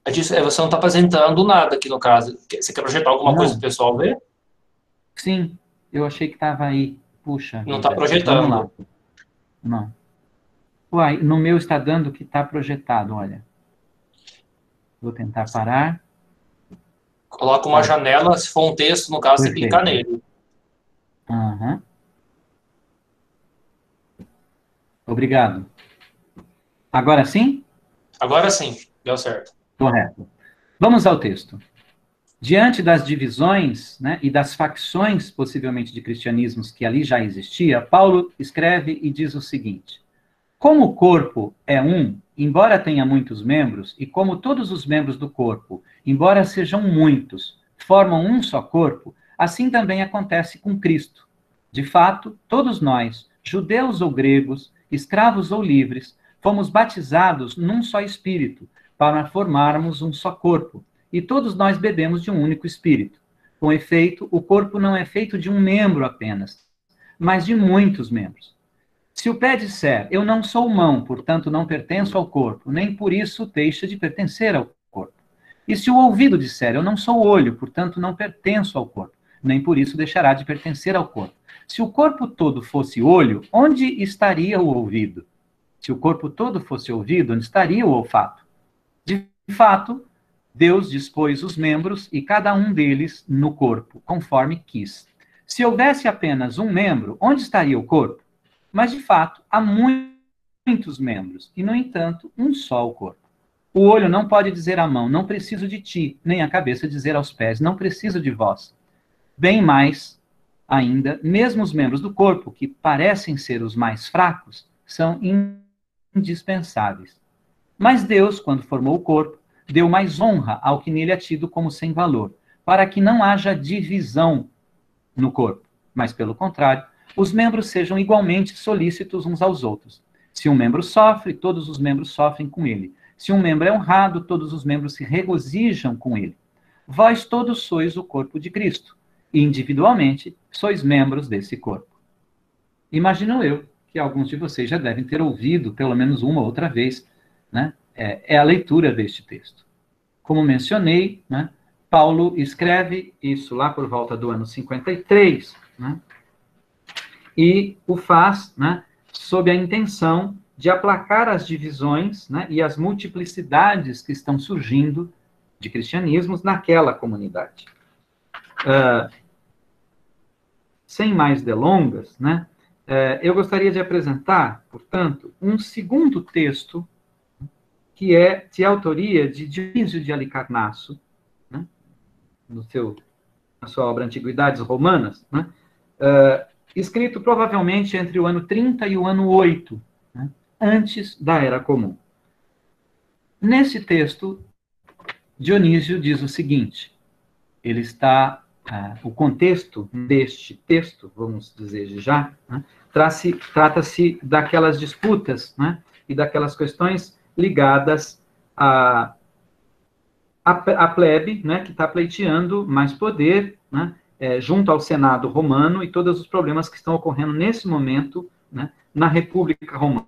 Você não está apresentando nada aqui no caso. Você quer projetar alguma coisa para o pessoal ver? Sim, eu achei que estava aí. Puxa. Não está projetando. Vamos lá. Não. Uai, no meu está dando que está projetado, olha. Vou tentar parar. Coloca uma janela, se for um texto, no caso, você clicar nele. Uhum. Obrigado. Agora sim? Agora sim, deu certo. Correto. Vamos ao texto. Diante das divisões, né, e das facções, possivelmente, de cristianismos que ali já existia, Paulo escreve e diz o seguinte: como o corpo é um, embora tenha muitos membros, e como todos os membros do corpo, embora sejam muitos, formam um só corpo, assim também acontece com Cristo. De fato, todos nós, judeus ou gregos, escravos ou livres, fomos batizados num só Espírito, para formarmos um só corpo, e todos nós bebemos de um único Espírito. Com efeito, o corpo não é feito de um membro apenas, mas de muitos membros. Se o pé disser, eu não sou mão, portanto não pertenço ao corpo, nem por isso deixa de pertencer ao corpo. E se o ouvido disser, eu não sou olho, portanto não pertenço ao corpo, nem por isso deixará de pertencer ao corpo. Se o corpo todo fosse olho, onde estaria o ouvido? Se o corpo todo fosse ouvido, onde estaria o olfato? De fato, Deus dispôs os membros e cada um deles no corpo, conforme quis. Se houvesse apenas um membro, onde estaria o corpo? Mas, de fato, há muitos membros, e, no entanto, um só o corpo. O olho não pode dizer à mão, não preciso de ti, nem a cabeça dizer aos pés, não preciso de vós. Bem mais ainda, mesmo os membros do corpo, que parecem ser os mais fracos, são indispensáveis. Mas Deus, quando formou o corpo, deu mais honra ao que nele é tido como sem valor, para que não haja divisão no corpo, mas, pelo contrário, os membros sejam igualmente solícitos uns aos outros. Se um membro sofre, todos os membros sofrem com ele. Se um membro é honrado, todos os membros se regozijam com ele. Vós todos sois o corpo de Cristo, e individualmente sois membros desse corpo. Imagino eu que alguns de vocês já devem ter ouvido, pelo menos uma ou outra vez, né? É a leitura deste texto. Como mencionei, né, Paulo escreve isso lá por volta do ano 53, né? E o faz, né, sob a intenção de aplacar as divisões, né, e as multiplicidades que estão surgindo de cristianismos naquela comunidade. Sem mais delongas, né, eu gostaria de apresentar, portanto, um segundo texto que é de autoria de Dionísio de Halicarnasso, né, na sua obra Antiguidades Romanas, né, escrito provavelmente entre o ano 30 e o ano 8, né, antes da Era Comum. Nesse texto, Dionísio diz o seguinte, ele está, o contexto deste texto, vamos dizer já, né, trata-se daquelas disputas, né, e daquelas questões ligadas à plebe, né, que está pleiteando mais poder, né, junto ao Senado romano e todos os problemas que estão ocorrendo nesse momento, né, na República Romana.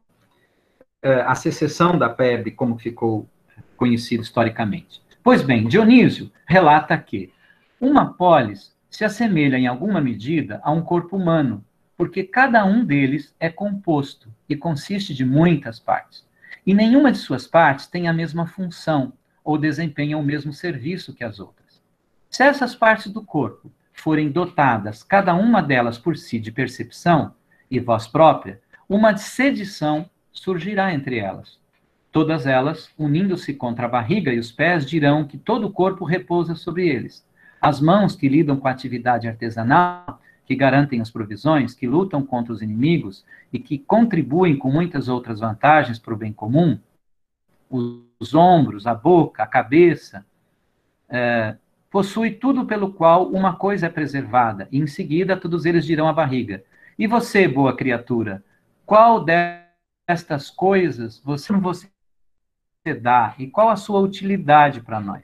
A secessão da plebe, como ficou conhecido historicamente. Pois bem, Dionísio relata que uma polis se assemelha em alguma medida a um corpo humano, porque cada um deles é composto e consiste de muitas partes. E nenhuma de suas partes tem a mesma função ou desempenha o mesmo serviço que as outras. Se essas partes do corpo forem dotadas, cada uma delas por si, de percepção e voz própria, uma sedição surgirá entre elas. Todas elas, unindo-se contra a barriga e os pés, dirão que todo o corpo repousa sobre eles. As mãos que lidam com a atividade artesanal, que garantem as provisões, que lutam contra os inimigos e que contribuem com muitas outras vantagens para o bem comum, os ombros, a boca, a cabeça, possui tudo pelo qual uma coisa é preservada, e em seguida todos eles dirão à barriga, e você, boa criatura, qual destas coisas você dá, e qual a sua utilidade para nós?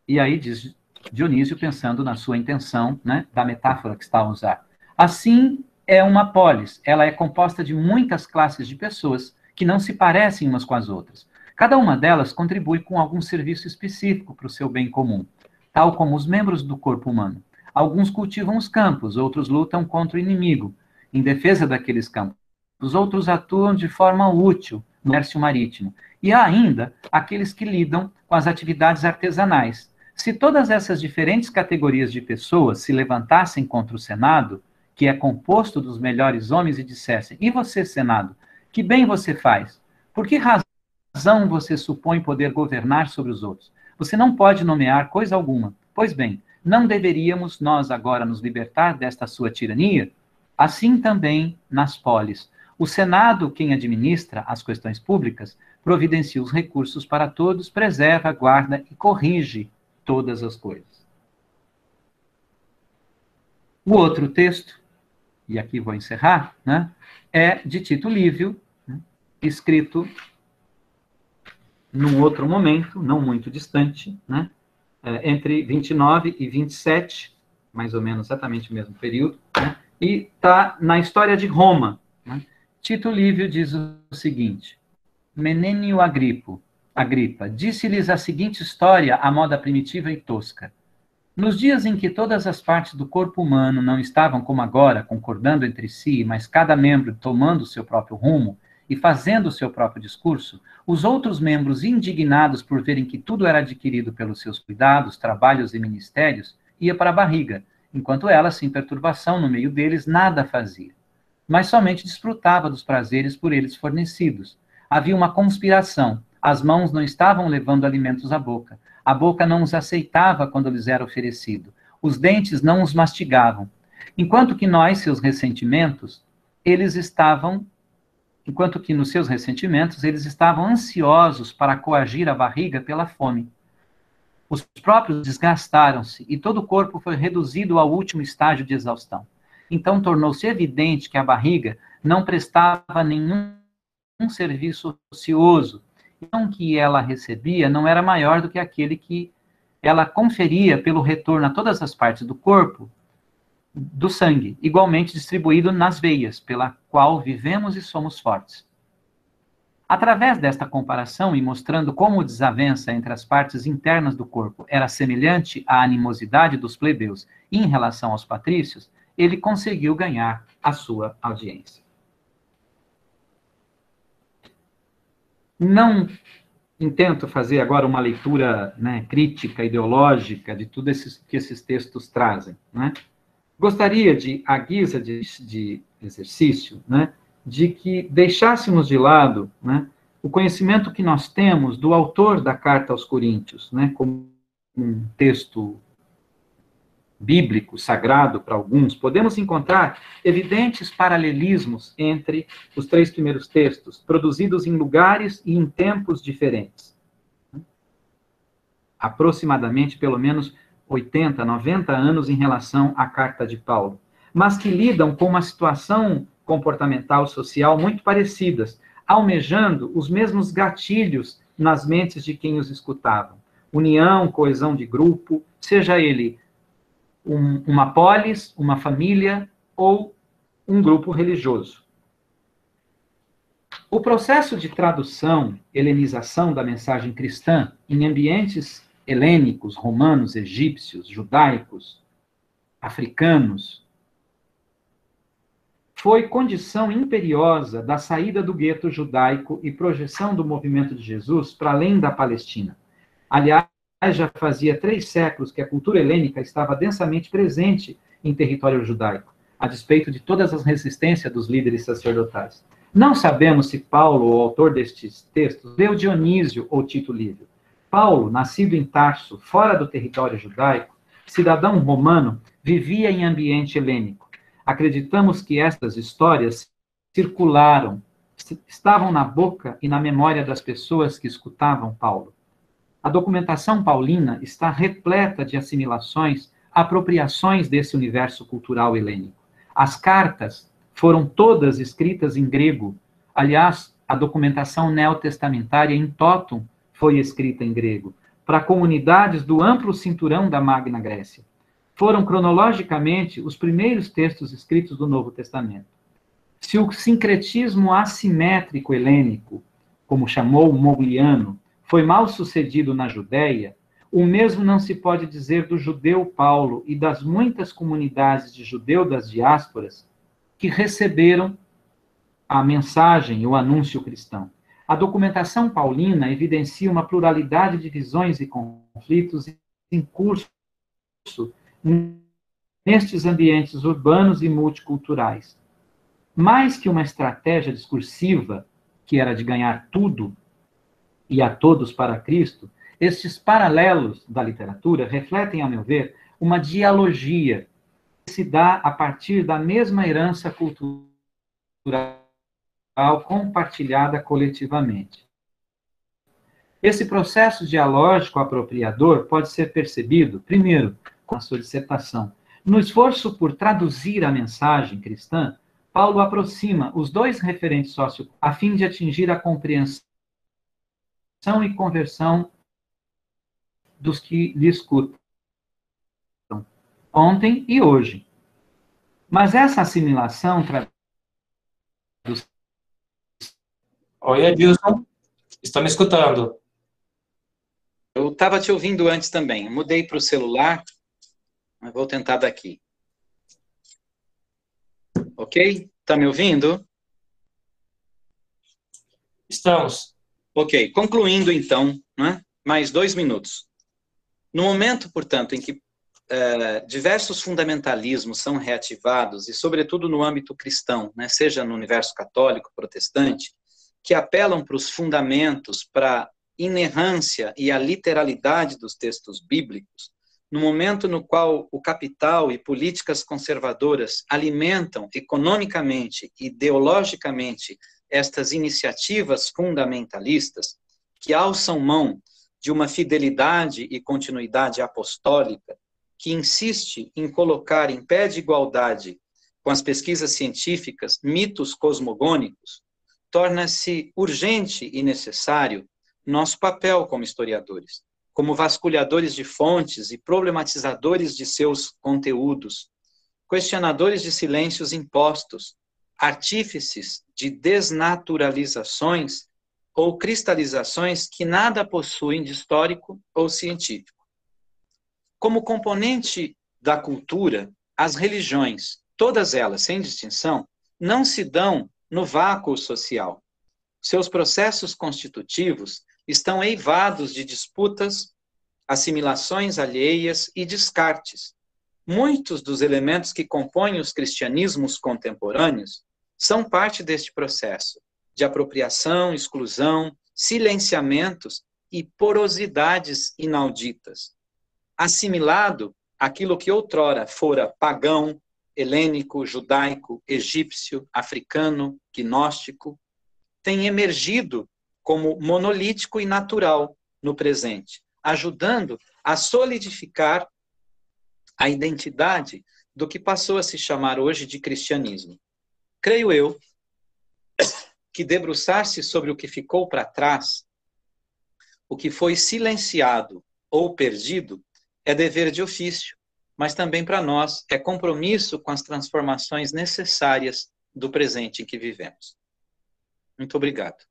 E aí diz Dionísio, pensando na sua intenção, né, da metáfora que está a usar. Assim é uma polis, ela é composta de muitas classes de pessoas que não se parecem umas com as outras. Cada uma delas contribui com algum serviço específico para o seu bem comum, tal como os membros do corpo humano. Alguns cultivam os campos, outros lutam contra o inimigo, em defesa daqueles campos. Os outros atuam de forma útil no comércio marítimo. E há ainda aqueles que lidam com as atividades artesanais. Se todas essas diferentes categorias de pessoas se levantassem contra o Senado, que é composto dos melhores homens, e dissessem, e você, Senado, que bem você faz? Por que razão você supõe poder governar sobre os outros? Você não pode nomear coisa alguma, Pois bem, não deveríamos nós agora nos libertar desta sua tirania? Assim também nas polis. O Senado, quem administra as questões públicas, providencia os recursos para todos, preserva, guarda e corrige todas as coisas. O outro texto, e aqui vou encerrar, né, é de Tito Livio, né, escrito num outro momento, não muito distante, né, entre 29 e 27, mais ou menos exatamente o mesmo período, né, e está na história de Roma. Né. Tito Livio diz o seguinte: Menênio Agripa, disse-lhes a seguinte história à moda primitiva e tosca. Nos dias em que todas as partes do corpo humano não estavam como agora, concordando entre si, mas cada membro tomando o seu próprio rumo e fazendo o seu próprio discurso, os outros membros, indignados por verem que tudo era adquirido pelos seus cuidados, trabalhos e ministérios, ia para a barriga, enquanto ela, sem perturbação no meio deles, nada fazia, mas somente desfrutava dos prazeres por eles fornecidos. Havia uma conspiração. As mãos não estavam levando alimentos à boca. A boca não os aceitava quando lhes era oferecido. Os dentes não os mastigavam. Enquanto que nos seus ressentimentos, eles estavam ansiosos para coagir a barriga pela fome. Os próprios desgastaram-se e todo o corpo foi reduzido ao último estágio de exaustão. Então tornou-se evidente que a barriga não prestava nenhum serviço ocioso. Então, o que ela recebia não era maior do que aquele que ela conferia pelo retorno a todas as partes do corpo do sangue, igualmente distribuído nas veias, pela qual vivemos e somos fortes. Através desta comparação e mostrando como a desavença entre as partes internas do corpo era semelhante à animosidade dos plebeus em relação aos patrícios, ele conseguiu ganhar a sua audiência. Não intento fazer agora uma leitura, né, crítica, ideológica de tudo que esses textos trazem. Né? Gostaria de, à guisa de exercício, né, de que deixássemos de lado, né, o conhecimento que nós temos do autor da Carta aos Coríntios, né, como um texto bíblico, sagrado para alguns. Podemos encontrar evidentes paralelismos entre os 3 primeiros textos, produzidos em lugares e em tempos diferentes. Aproximadamente, pelo menos 80, 90 anos em relação à carta de Paulo, mas que lidam com uma situação comportamental social muito parecidas, almejando os mesmos gatilhos nas mentes de quem os escutavam. União, coesão de grupo, seja ele uma polis, uma família ou um grupo religioso. O processo de tradução, helenização da mensagem cristã em ambientes helênicos, romanos, egípcios, judaicos, africanos, foi condição imperiosa da saída do gueto judaico e projeção do movimento de Jesus para além da Palestina. Aliás, já fazia 3 séculos que a cultura helênica estava densamente presente em território judaico, a despeito de todas as resistências dos líderes sacerdotais. Não sabemos se Paulo, o autor destes textos, leu Dionísio ou Tito Livio. Paulo, nascido em Tarso, fora do território judaico, cidadão romano, vivia em ambiente helênico. Acreditamos que estas histórias circularam, estavam na boca e na memória das pessoas que escutavam Paulo. A documentação paulina está repleta de assimilações, apropriações desse universo cultural helênico. As cartas foram todas escritas em grego. Aliás, a documentação neotestamentária em totum foi escrita em grego, para comunidades do amplo cinturão da Magna Grécia. Foram, cronologicamente, os primeiros textos escritos do Novo Testamento. Se o sincretismo assimétrico helênico, como chamou Mogliano, foi mal sucedido na Judéia, o mesmo não se pode dizer do judeu Paulo e das muitas comunidades de judeu das diásporas que receberam a mensagem, o anúncio cristão. A documentação paulina evidencia uma pluralidade de visões e conflitos em curso nestes ambientes urbanos e multiculturais. Mais que uma estratégia discursiva, que era de ganhar tudo e a todos para Cristo, Estes paralelos da literatura refletem, a meu ver, uma dialogia que se dá a partir da mesma herança cultural compartilhada coletivamente. Esse processo dialógico apropriador pode ser percebido, primeiro, com a sua dissertação. No esforço por traduzir a mensagem cristã, Paulo aproxima os dois referentes socioculturais a fim de atingir a compreensão e conversão dos que lhe escutam, ontem e hoje. Mas essa assimilação traduz... Oi, Edilson. Está me escutando? Eu estava te ouvindo antes também. Eu mudei para o celular, mas vou tentar daqui. Ok? Está me ouvindo? Estamos. Ok. Concluindo, então, né? Mais 2 minutos. No momento, portanto, em que diversos fundamentalismos são reativados, e sobretudo no âmbito cristão, né? Seja no universo católico, protestante, que apelam para os fundamentos, para a inerrância e a literalidade dos textos bíblicos, no momento no qual o capital e políticas conservadoras alimentam economicamente e ideologicamente estas iniciativas fundamentalistas, que alçam mão de uma fidelidade e continuidade apostólica, que insiste em colocar em pé de igualdade com as pesquisas científicas mitos cosmogônicos, torna-se urgente e necessário nosso papel como historiadores, como vasculhadores de fontes e problematizadores de seus conteúdos, questionadores de silêncios impostos, artífices de desnaturalizações ou cristalizações que nada possuem de histórico ou científico. Como componente da cultura, as religiões, todas elas, sem distinção, não se dão no vácuo social. Seus processos constitutivos estão eivados de disputas, assimilações alheias e descartes. Muitos dos elementos que compõem os cristianismos contemporâneos são parte deste processo de apropriação, exclusão, silenciamentos e porosidades inauditas. Assimilado aquilo que outrora fora pagão, helênico, judaico, egípcio, africano, gnóstico, tem emergido como monolítico e natural no presente, ajudando a solidificar a identidade do que passou a se chamar hoje de cristianismo. Creio eu que debruçar-se sobre o que ficou para trás, o que foi silenciado ou perdido, é dever de ofício, mas também para nós é compromisso com as transformações necessárias do presente em que vivemos. Muito obrigado.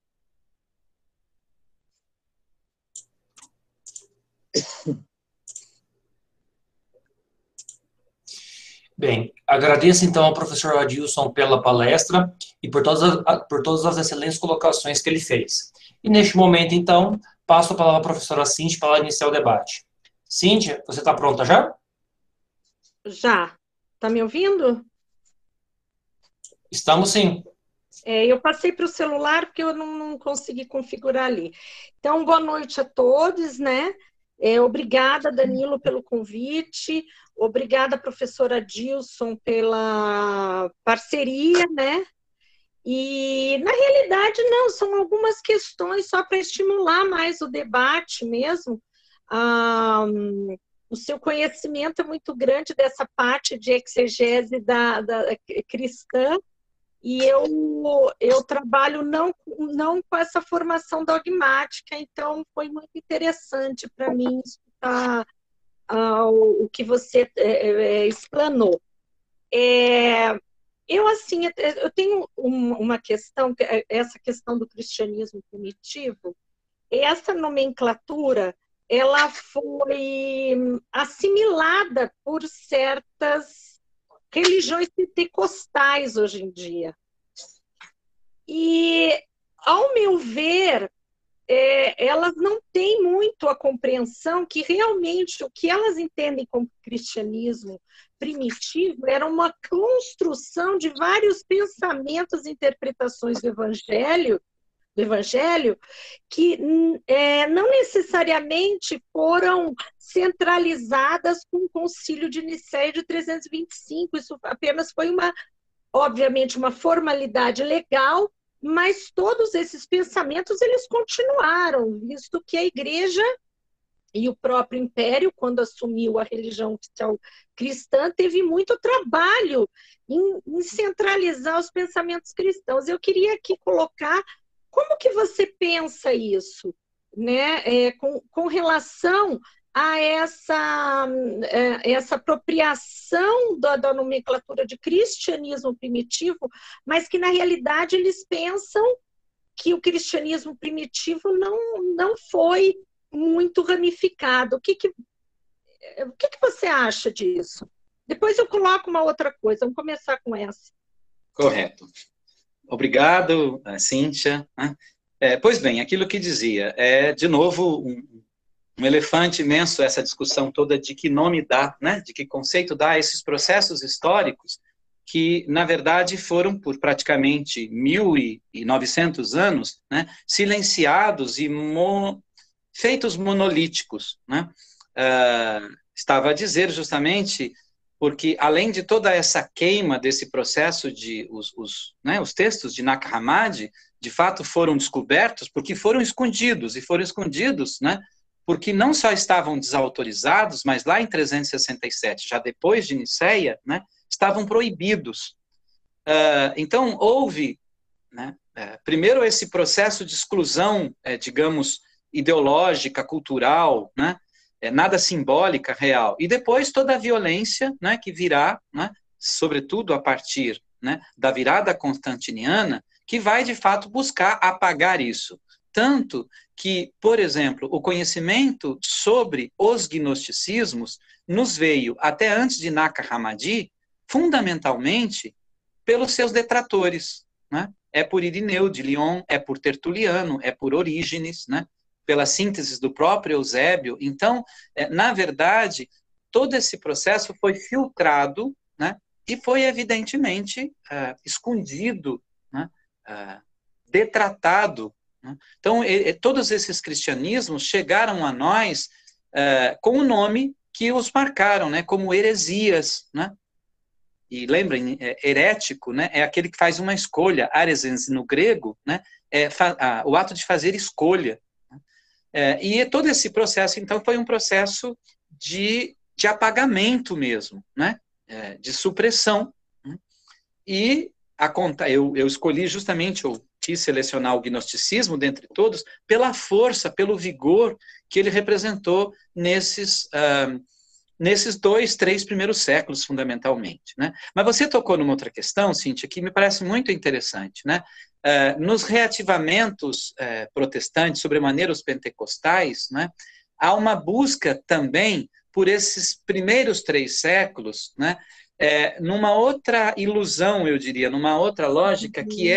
Bem, agradeço então ao professor Adilson pela palestra e por todas as excelentes colocações que ele fez. E neste momento, então, passo a palavra à professora Cíntia para iniciar o debate. Cíntia, você está pronta já? Já. Está me ouvindo? Estamos sim. Eu passei para o celular porque eu não consegui configurar ali. Então, boa noite a todos, né? Obrigada, Danilo, pelo convite. Obrigada, professora Dilson, pela parceria, né? E, na realidade, não, são algumas questões só para estimular mais o debate mesmo. O seu conhecimento é muito grande dessa parte de exegese da cristã, e eu trabalho não com essa formação dogmática, então foi muito interessante para mim escutar o que você explanou. Eu tenho uma questão, essa questão do cristianismo primitivo, essa nomenclatura, ela foi assimilada por certas religiões pentecostais hoje em dia. E, ao meu ver, elas não têm muito a compreensão que realmente o que elas entendem como cristianismo primitivo era uma construção de vários pensamentos e interpretações do evangelho Evangelho, que não necessariamente foram centralizadas com o Concílio de Nicéia de 325. Isso apenas foi obviamente, uma formalidade legal, mas todos esses pensamentos eles continuaram, visto que a Igreja e o próprio Império, quando assumiu a religião oficial cristã, teve muito trabalho em centralizar os pensamentos cristãos. Eu queria aqui colocar como que você pensa isso, né? Com relação a essa apropriação da nomenclatura de cristianismo primitivo, mas que, na realidade, eles pensam que o cristianismo primitivo não foi muito ramificado. O que você acha disso? Depois eu coloco uma outra coisa. Vamos começar com essa. Correto. Obrigado, Cíntia. Pois bem, aquilo que dizia, de novo, um elefante imenso essa discussão toda de que nome dá, né? De que conceito dá a esses processos históricos que, na verdade, foram por praticamente 1.900 anos, né? Silenciados e feitos monolíticos, né? Estava a dizer justamente porque, além de toda essa queima desse processo de os textos de Nag Hammadi, de fato foram descobertos porque foram escondidos, e foram escondidos, né? Porque não só estavam desautorizados, mas lá em 367, já depois de Nicéia, né? Estavam proibidos. Então, houve, né? Primeiro esse processo de exclusão, digamos, ideológica, cultural, né? Nada simbólica, real. E depois toda a violência, né, que virá, né, sobretudo a partir, né, da virada constantiniana, que vai, de fato, buscar apagar isso. Tanto que, por exemplo, o conhecimento sobre os gnosticismos nos veio, até antes de Nag Hammadi, fundamentalmente pelos seus detratores. Né? É por Irineu de Lyon, é por Tertuliano, é por Orígenes, né? Pela síntese do próprio Eusébio. Então, na verdade, todo esse processo foi filtrado, né, e foi, evidentemente, escondido, né, detratado. Né? Então, todos esses cristianismos chegaram a nós com o nome que os marcaram, né, como heresias. Né? E lembrem, herético, né, é aquele que faz uma escolha. Aresens, no grego, né, o ato de fazer escolha. E todo esse processo, então, foi um processo de apagamento mesmo, né? De supressão. Né? E eu escolhi justamente, eu quis selecionar o gnosticismo dentre todos, pela força, pelo vigor que ele representou nesses 2, 3 primeiros séculos, fundamentalmente. Né? Mas você tocou numa outra questão, Cíntia, que me parece muito interessante, né? Nos reativamentos protestantes, sobremaneira os pentecostais, né, há uma busca também por esses primeiros 3 séculos, né, numa outra ilusão, eu diria, numa outra lógica que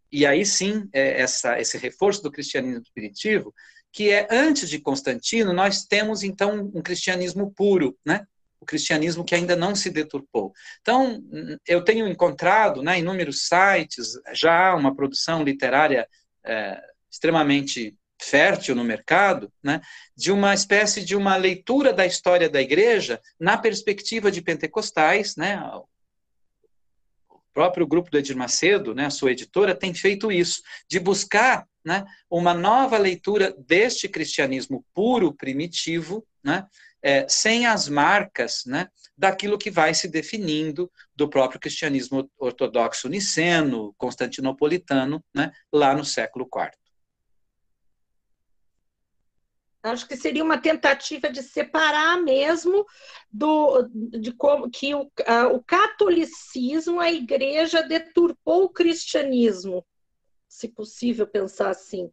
e aí sim, esse reforço do cristianismo primitivo, que antes de Constantino, nós temos então um cristianismo puro, né? O cristianismo que ainda não se deturpou. Então, eu tenho encontrado, né, inúmeros sites, já há uma produção literária extremamente fértil no mercado, né, de uma espécie de uma leitura da história da igreja na perspectiva de pentecostais. Né, o próprio grupo do Edir Macedo, né, a sua editora, tem feito isso, de buscar, né, uma nova leitura deste cristianismo puro, primitivo, né, sem as marcas, né, daquilo que vai se definindo do próprio cristianismo ortodoxo niceno, constantinopolitano, né, lá no século IV. Acho que seria uma tentativa de separar mesmo de como que o catolicismo, a igreja deturpou o cristianismo, se possível pensar assim.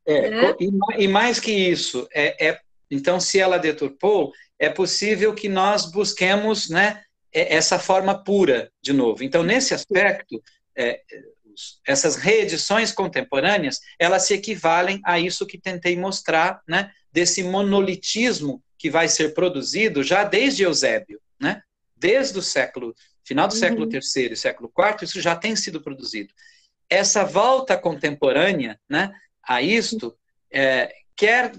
Né? E mais que isso, então, se ela deturpou, é possível que nós busquemos, né, essa forma pura de novo. Então, nesse aspecto, essas reedições contemporâneas, elas se equivalem a isso que tentei mostrar, né, desse monolitismo que vai ser produzido já desde Eusébio, né? Desde o final do século III e século IV, isso já tem sido produzido. essa volta contemporânea, né, a isto, quer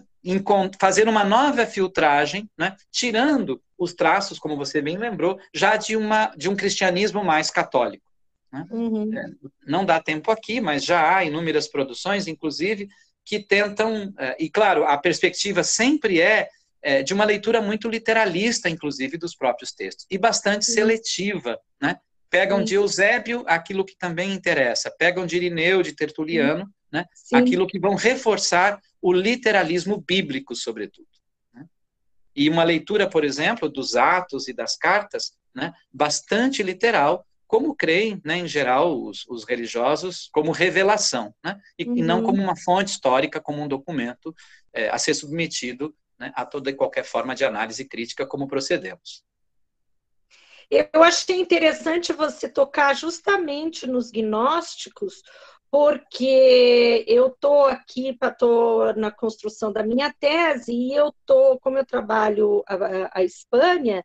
fazer uma nova filtragem, né, tirando os traços, como você bem lembrou, já de um cristianismo mais católico. Né? Uhum. Não dá tempo aqui, mas já há inúmeras produções, inclusive, que tentam, e claro, a perspectiva sempre de uma leitura muito literalista, inclusive, dos próprios textos, e bastante seletiva, né? Pegam de Eusébio aquilo que também interessa, pegam de Irineu, de Tertuliano, né? Aquilo que vão reforçar o literalismo bíblico, sobretudo. Né? E uma leitura, por exemplo, dos Atos e das Cartas, né? Bastante literal, como creem, né, em geral, os religiosos, como revelação, né? E não como uma fonte histórica, como um documento a ser submetido, né, a toda e qualquer forma de análise crítica, como procedemos. Eu achei interessante você tocar justamente nos gnósticos, porque eu estou aqui na construção da minha tese e como eu trabalho a Espanha,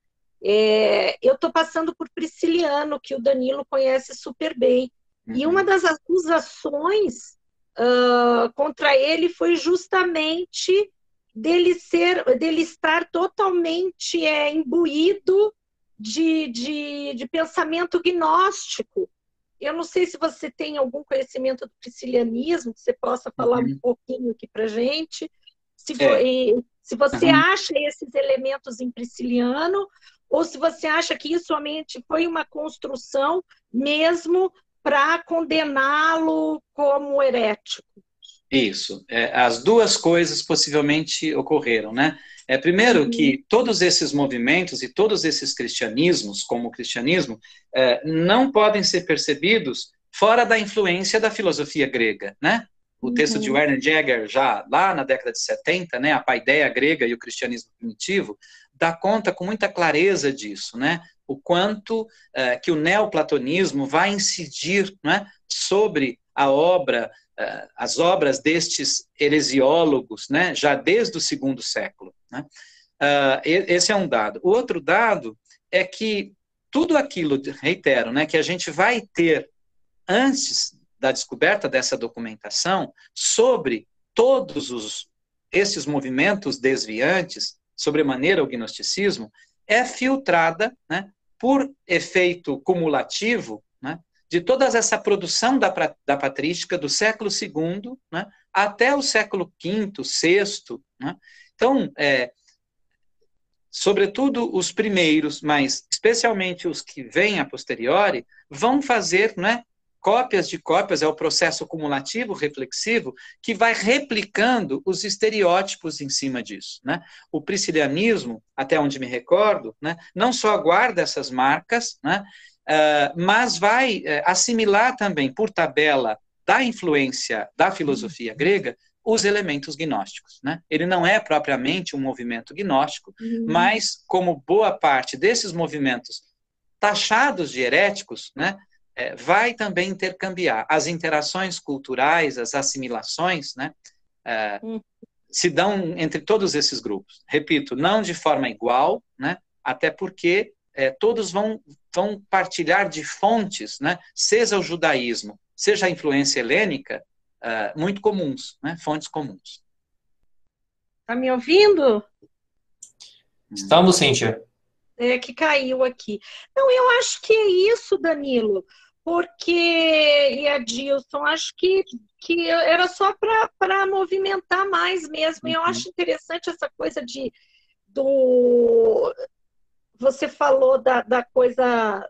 eu estou passando por Prisciliano, que o Danilo conhece super bem. E uma das acusações contra ele foi justamente dele estar totalmente imbuído de pensamento gnóstico. Eu não sei se você tem algum conhecimento do priscilianismo, que você possa falar um pouquinho aqui para a gente. Se você acha esses elementos em Prisciliano, ou se você acha que isso somente foi uma construção mesmo para condená-lo como herético. Isso. As duas coisas possivelmente ocorreram, né? Primeiro, que todos esses movimentos e todos esses cristianismos, como o cristianismo, não podem ser percebidos fora da influência da filosofia grega, né? O texto de Werner Jäger, já lá na década de 70, né, a paideia grega e o cristianismo primitivo, dá conta com muita clareza disso, né? O quanto que o neoplatonismo vai incidir, né, sobre a obra, as obras destes heresiólogos, né, já desde o segundo século. Né? Esse é um dado. O outro dado é que tudo aquilo, reitero, né, que a gente vai ter antes da descoberta dessa documentação sobre todos esses movimentos desviantes, sobremaneira o gnosticismo, é filtrada, né, por efeito cumulativo, né, de toda essa produção da patrística do século II, né, até o século V, VI. Né? Então, sobretudo os primeiros, mas especialmente os que vêm a posteriori, vão fazer, né, cópias de cópias, é o processo cumulativo, reflexivo, que vai replicando os estereótipos em cima disso. Né? O priscilianismo, até onde me recordo, né, não só guarda essas marcas, né, mas vai assimilar também, por tabela da influência da filosofia grega, os elementos gnósticos. Né? Ele não é propriamente um movimento gnóstico, mas, como boa parte desses movimentos taxados de heréticos, né, vai também intercambiar. As interações culturais, as assimilações, né, se dão entre todos esses grupos. Repito, não de forma igual, né, até porque todos vão partilhar de fontes, né, seja o judaísmo, seja a influência helênica, muito comuns, né, fontes comuns. Está me ouvindo? Estamos, Cíntia. Que caiu aqui. Não, eu acho que é isso, Danilo, porque, e Adilson, acho que era só para movimentar mais mesmo. E eu acho interessante essa coisa você falou da coisa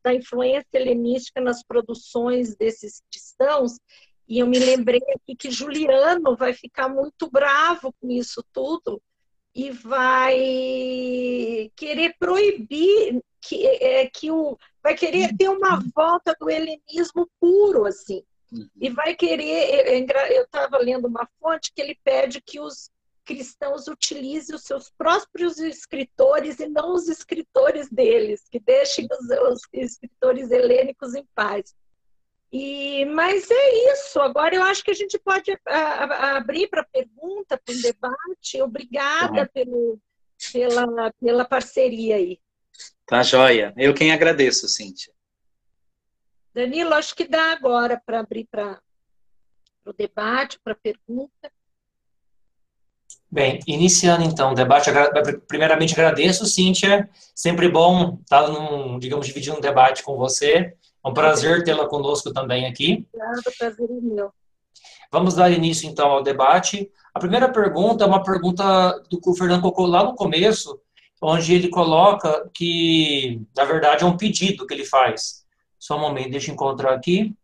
da influência helenística nas produções desses cristãos, e eu me lembrei aqui que Juliano vai ficar muito bravo com isso tudo e vai querer proibir, vai querer ter uma volta do helenismo puro, assim, e vai querer, eu estava lendo uma fonte que ele pede que os cristãos utilizem os seus próprios escritores e não os escritores deles, que deixem os escritores helênicos em paz. Mas é isso. Agora eu acho que a gente pode abrir para pergunta, para um debate. Obrigada pela parceria aí. Tá joia. Eu quem agradeço, Cíntia. Danilo, acho que dá agora para abrir para o debate, para a pergunta. Bem, iniciando então o debate, primeiramente agradeço, Cíntia, sempre bom estar, digamos, dividindo um debate com você, é um prazer tê-la conosco também aqui. Obrigada, prazer é meu. Vamos dar início então ao debate. A primeira pergunta é uma pergunta do que o Fernando colocou lá no começo, onde ele coloca que, na verdade, é um pedido que ele faz. Só um momento, deixa eu encontrar aqui.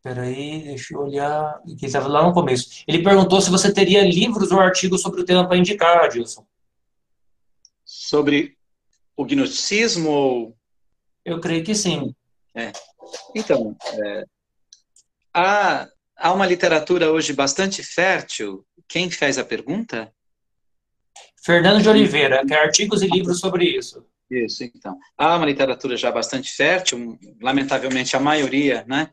Peraí, deixa eu olhar. Que estava lá no começo. Ele perguntou se você teria livros ou artigos sobre o tema para indicar, Adilson. Sobre o gnosticismo ou... Eu creio que sim. Então, há uma literatura hoje bastante fértil. Quem fez a pergunta? Fernando de Oliveira, quer artigos e livros sobre isso. Isso, então. Há uma literatura já bastante fértil, lamentavelmente a maioria, né,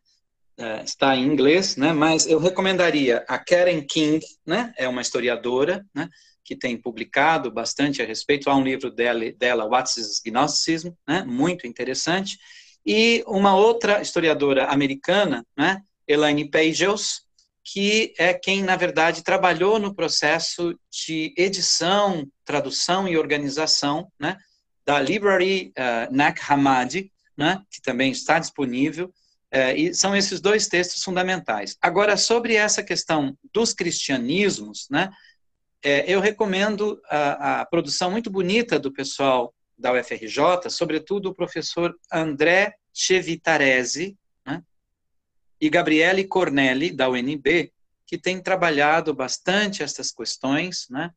está em inglês, né, mas eu recomendaria a Karen King, né, é uma historiadora, né, que tem publicado bastante a respeito. Há um livro dela What is Gnosticism, né, muito interessante, e uma outra historiadora americana, né, Elaine Pagels, que é quem, na verdade, trabalhou no processo de edição, tradução e organização, né, da Library Nag Hammadi, né, que também está disponível, e são esses dois textos fundamentais. Agora, sobre essa questão dos cristianismos, né, eu recomendo a produção muito bonita do pessoal da UFRJ, sobretudo o professor André Chevitarese, né, e Gabriele Cornelli, da UNB, que tem trabalhado bastante essas questões, né,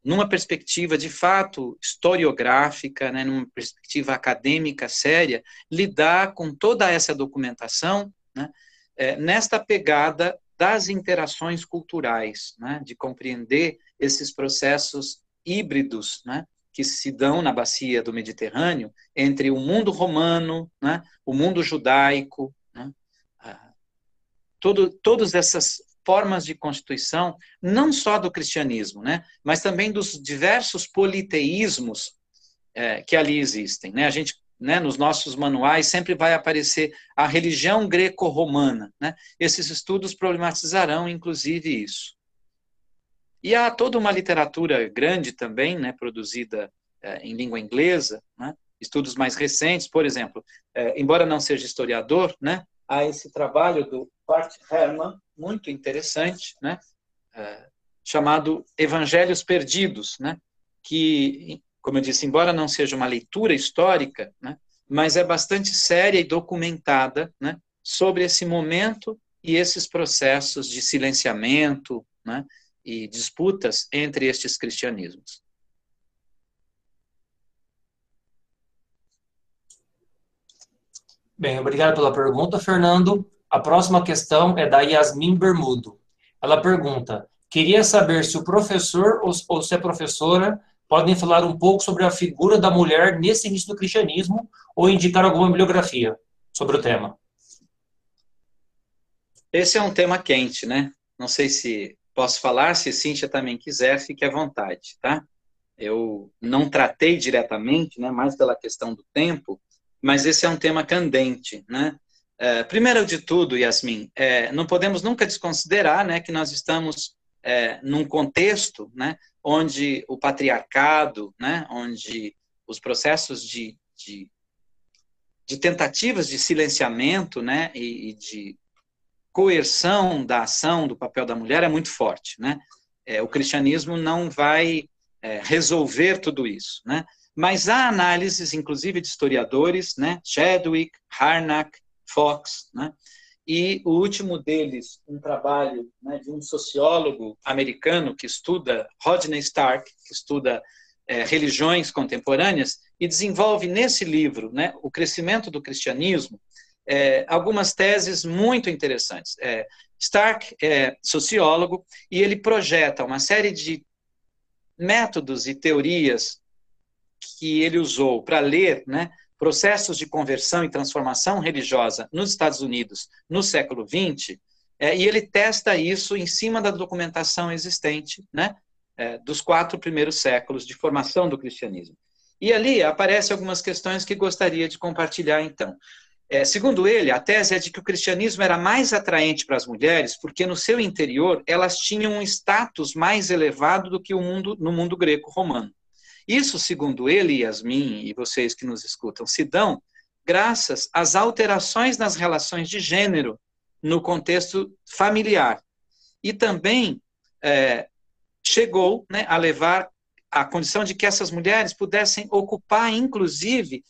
numa perspectiva, de fato, historiográfica, né, numa perspectiva acadêmica séria, lidar com toda essa documentação, né, nesta pegada das interações culturais, né, de compreender esses processos híbridos, né, que se dão na bacia do Mediterrâneo entre o mundo romano, né, o mundo judaico, né, todas essas formas de constituição, não só do cristianismo, né, mas também dos diversos politeísmos que ali existem. Né? A gente, né, nos nossos manuais, sempre vai aparecer a religião greco-romana. Né? Esses estudos problematizarão, inclusive, isso. E há toda uma literatura grande também, né, produzida em língua inglesa, né, estudos mais recentes, por exemplo, embora não seja historiador, né, há esse trabalho do Bart Ehrman, muito interessante, né, chamado Evangelhos Perdidos, né, que, como eu disse, embora não seja uma leitura histórica, né, mas é bastante séria e documentada, né, sobre esse momento e esses processos de silenciamento, né, e disputas entre estes cristianismos. Bem, obrigado pela pergunta, Fernando. A próxima questão é da Yasmin Bermudo. Ela pergunta: queria saber se o professor ou se a professora podem falar um pouco sobre a figura da mulher nesse início do cristianismo ou indicar alguma bibliografia sobre o tema. Esse é um tema quente, né? Não sei se posso falar, se Cíntia também quiser, fique à vontade, tá? Eu não tratei diretamente, né, mais pela questão do tempo, mas esse é um tema candente, né? Primeiro de tudo, Yasmin, não podemos nunca desconsiderar, né, que nós estamos num contexto, né, onde o patriarcado, né, onde os processos de tentativas de silenciamento, né, e de coerção da ação do papel da mulher é muito forte, né? O cristianismo não vai resolver tudo isso, né? Mas há análises, inclusive de historiadores, né? Chadwick, Harnack, Fox, né? E o último deles, um trabalho, né, de um sociólogo americano que estuda, Rodney Stark, que estuda religiões contemporâneas, e desenvolve nesse livro, né, o crescimento do cristianismo, algumas teses muito interessantes. Stark é sociólogo e ele projeta uma série de métodos e teorias que ele usou para ler, né, processos de conversão e transformação religiosa nos Estados Unidos no século XX, e ele testa isso em cima da documentação existente, né, dos 4 primeiros séculos de formação do cristianismo. E ali aparecem algumas questões que gostaria de compartilhar, então. Segundo ele, a tese é de que o cristianismo era mais atraente para as mulheres porque no seu interior elas tinham um status mais elevado do que no mundo greco-romano. Isso, segundo ele, Yasmin e vocês que nos escutam, se dão graças às alterações nas relações de gênero no contexto familiar. E também chegou, né, a levar à condição de que essas mulheres pudessem ocupar, inclusive,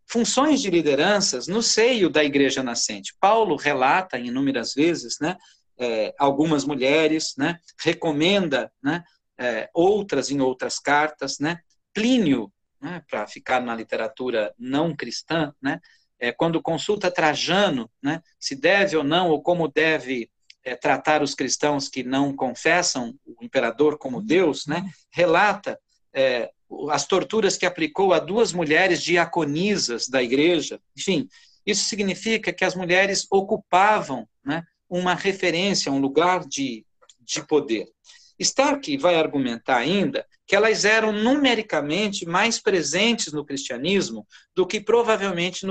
funções de lideranças no seio da igreja nascente. Paulo relata inúmeras vezes, né, algumas mulheres, né, recomenda, né, outras em outras cartas, né, Plínio, né, para ficar na literatura não cristã, né, quando consulta Trajano, né, se deve ou não, ou como deve tratar os cristãos que não confessam o imperador como Deus, né, relata as torturas que aplicou a 2 mulheres diaconisas da igreja. Enfim, isso significa que as mulheres ocupavam, né, uma referência, um lugar de poder. Stark vai argumentar ainda que elas eram numericamente mais presentes no cristianismo do que provavelmente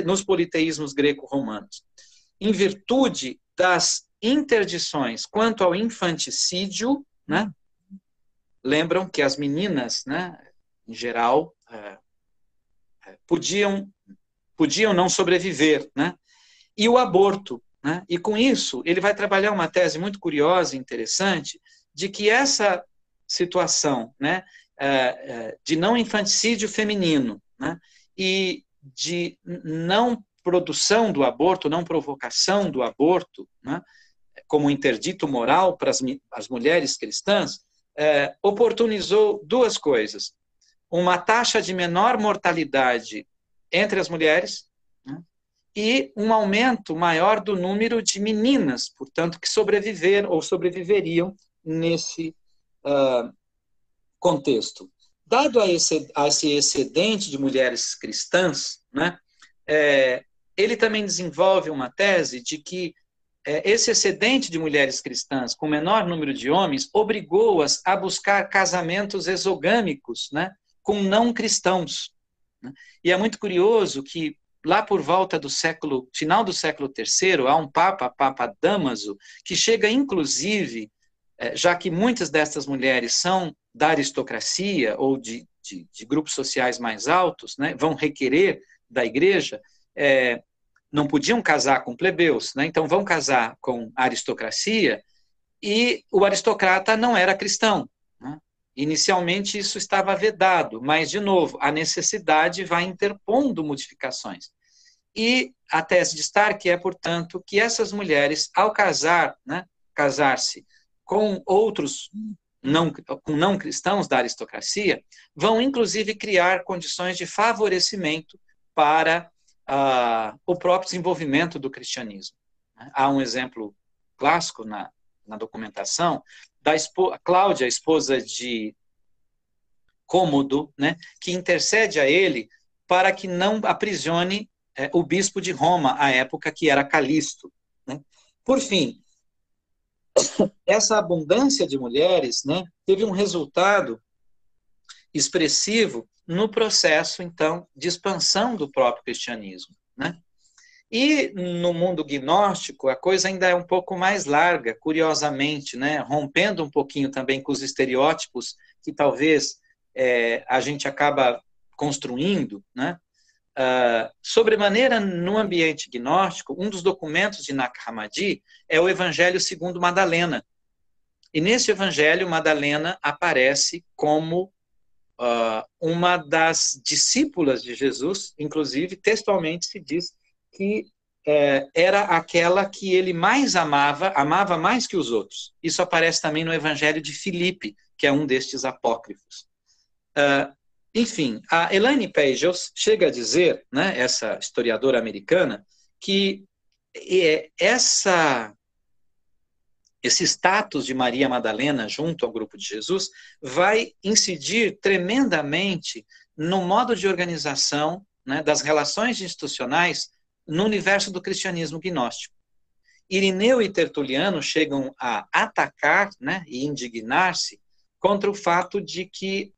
nos politeísmos greco-romanos, em virtude das interdições quanto ao infanticídio, né? Lembram que as meninas, né, em geral, podiam não sobreviver, né? E o aborto, né? E com isso, ele vai trabalhar uma tese muito curiosa e interessante de que essa situação, né, de não infanticídio feminino, né, e de não produção do aborto, não provocação do aborto, né, como interdito moral para as mulheres cristãs, oportunizou 2 coisas. Uma taxa de menor mortalidade entre as mulheres, né, e um aumento maior do número de meninas, portanto, que sobreviveram ou sobreviveriam nesse contexto. Dado a esse excedente de mulheres cristãs, né, ele também desenvolve uma tese de que esse excedente de mulheres cristãs com menor número de homens obrigou-as a buscar casamentos exogâmicos, né, com não cristãos. Né? E é muito curioso que lá por volta do final do século III, há um Papa Dámaso, que chega inclusive, já que muitas dessas mulheres são da aristocracia ou de grupos sociais mais altos, né, vão requerer da igreja, não podiam casar com plebeus, né, então vão casar com a aristocracia, e o aristocrata não era cristão. Né? Inicialmente isso estava vedado, mas, de novo, a necessidade vai interpondo modificações. E a tese de Stark é, portanto, que essas mulheres, ao casar-se com outros não cristãos da aristocracia, vão, inclusive, criar condições de favorecimento para o próprio desenvolvimento do cristianismo. Há um exemplo clássico na documentação da Cláudia, esposa de Cômodo, né, que intercede a ele para que não aprisione o bispo de Roma, à época, que era Calixto. Né? Por fim, essa abundância de mulheres, né, teve um resultado expressivo no processo, então, de expansão do próprio cristianismo. Né? E no mundo gnóstico, a coisa ainda é um pouco mais larga, curiosamente, né? Rompendo um pouquinho também com os estereótipos que talvez a gente acaba construindo, né? Sobremaneira, no ambiente gnóstico, um dos documentos de Nag Hammadi é o Evangelho segundo Madalena. E nesse Evangelho, Madalena aparece como uma das discípulas de Jesus, inclusive, textualmente se diz que era aquela que ele mais amava mais que os outros. Isso aparece também no Evangelho de Filipe, que é um destes apócrifos. Enfim, a Elaine Pagels chega a dizer, né, essa historiadora americana, que esse status de Maria Madalena junto ao grupo de Jesus vai incidir tremendamente no modo de organização, né, das relações institucionais no universo do cristianismo gnóstico. Irineu e Tertuliano chegam a atacar, né, e indignar-se contra o fato de que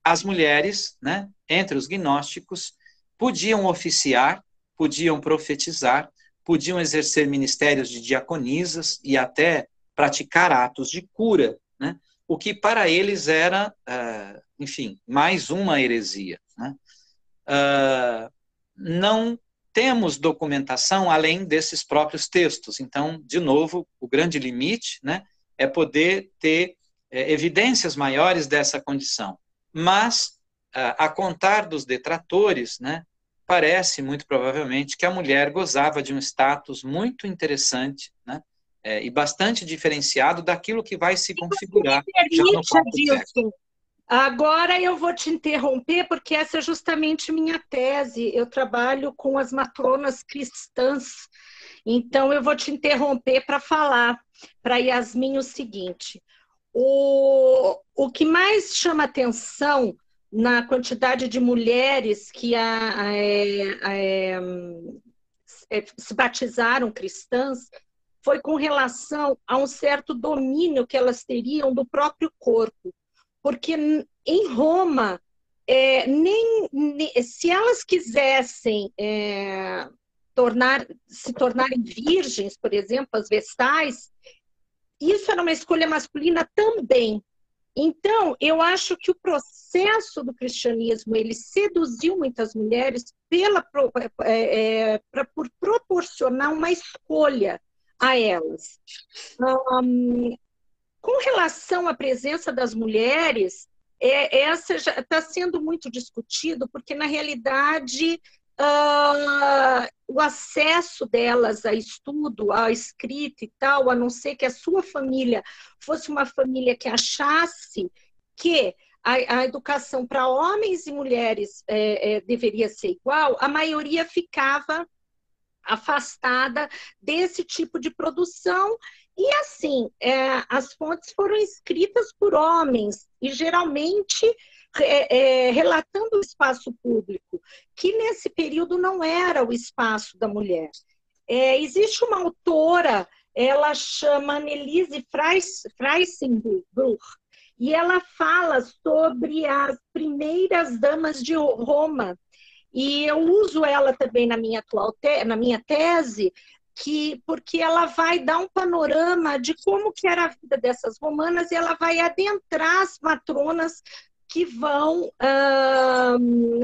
as mulheres, né, entre os gnósticos, podiam oficiar, podiam profetizar, podiam exercer ministérios de diaconisas e até praticar atos de cura, né, o que para eles era, enfim, mais uma heresia, né. Não temos documentação além desses próprios textos. Então, de novo, o grande limite, né, é poder ter evidências maiores dessa condição. Mas, a contar dos detratores, né, parece, muito provavelmente, que a mulher gozava de um status muito interessante, né, e bastante diferenciado daquilo que vai se configurar já no quarto século. Agora eu vou te interromper, porque essa é justamente minha tese. Eu trabalho com as matronas cristãs, então eu vou te interromper para falar para Yasmin o seguinte. O que mais chama atenção na quantidade de mulheres que se batizaram cristãs foi com relação a um certo domínio que elas teriam do próprio corpo. Porque em Roma, se elas quisessem se tornarem virgens, por exemplo, as vestais, isso era uma escolha masculina também. Então, eu acho que o processo do cristianismo, ele seduziu muitas mulheres por proporcionar uma escolha a elas. Com relação à presença das mulheres, essa já está sendo muito discutido, porque, na realidade, o acesso delas a estudo, a escrita e tal, a não ser que a sua família fosse uma família que achasse que a educação para homens e mulheres deveria ser igual, a maioria ficava afastada desse tipo de produção. E assim, as fontes foram escritas por homens, e geralmente relatando o espaço público, que nesse período não era o espaço da mulher. Existe uma autora, ela chama Anneliese Freissenbruch, e ela fala sobre as primeiras damas de Roma, e eu uso ela também na minha tese, porque ela vai dar um panorama de como que era a vida dessas romanas, e ela vai adentrar as matronas que vão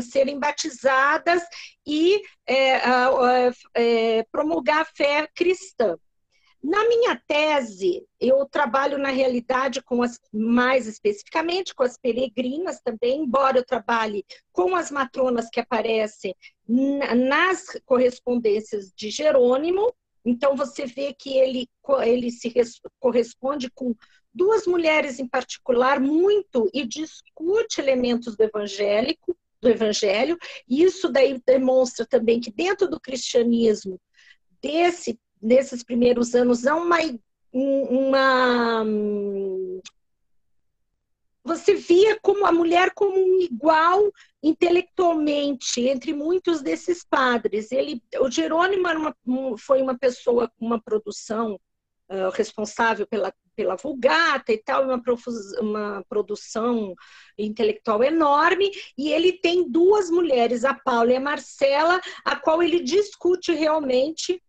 serem batizadas e promulgar a fé cristã. Na minha tese, eu trabalho, na realidade, mais especificamente com as peregrinas também, embora eu trabalhe com as matronas que aparecem nas correspondências de Jerônimo. Então, você vê que ele corresponde com duas mulheres em particular muito, e discute elementos do evangelho. Isso daí demonstra também que dentro do cristianismo, nesses primeiros anos, há você via como a mulher como um igual intelectualmente entre muitos desses padres. O Jerônimo foi uma pessoa com uma produção responsável pela Vulgata e tal, uma produção intelectual enorme, e ele tem duas mulheres, a Paula e a Marcela, a qual ele discute realmente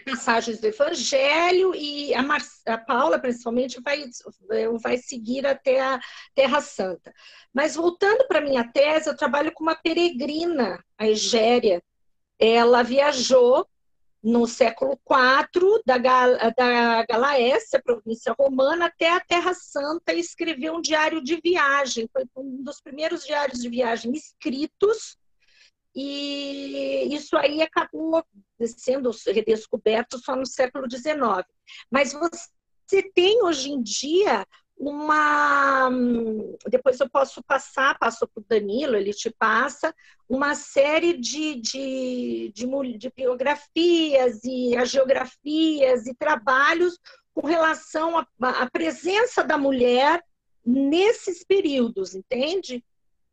passagens do Evangelho, e a Paula, principalmente, vai seguir até a Terra Santa. Mas, voltando para a minha tese, eu trabalho com uma peregrina, a Egéria. Ela viajou no século IV da Galácia, província romana, até a Terra Santa, e escreveu um diário de viagem. Foi um dos primeiros diários de viagem escritos, e isso aí acabou sendo redescoberto só no século XIX. Mas você tem hoje em dia depois eu passo para o Danilo, ele te passa uma série de biografias e agiografias e trabalhos com relação à presença da mulher nesses períodos, entende?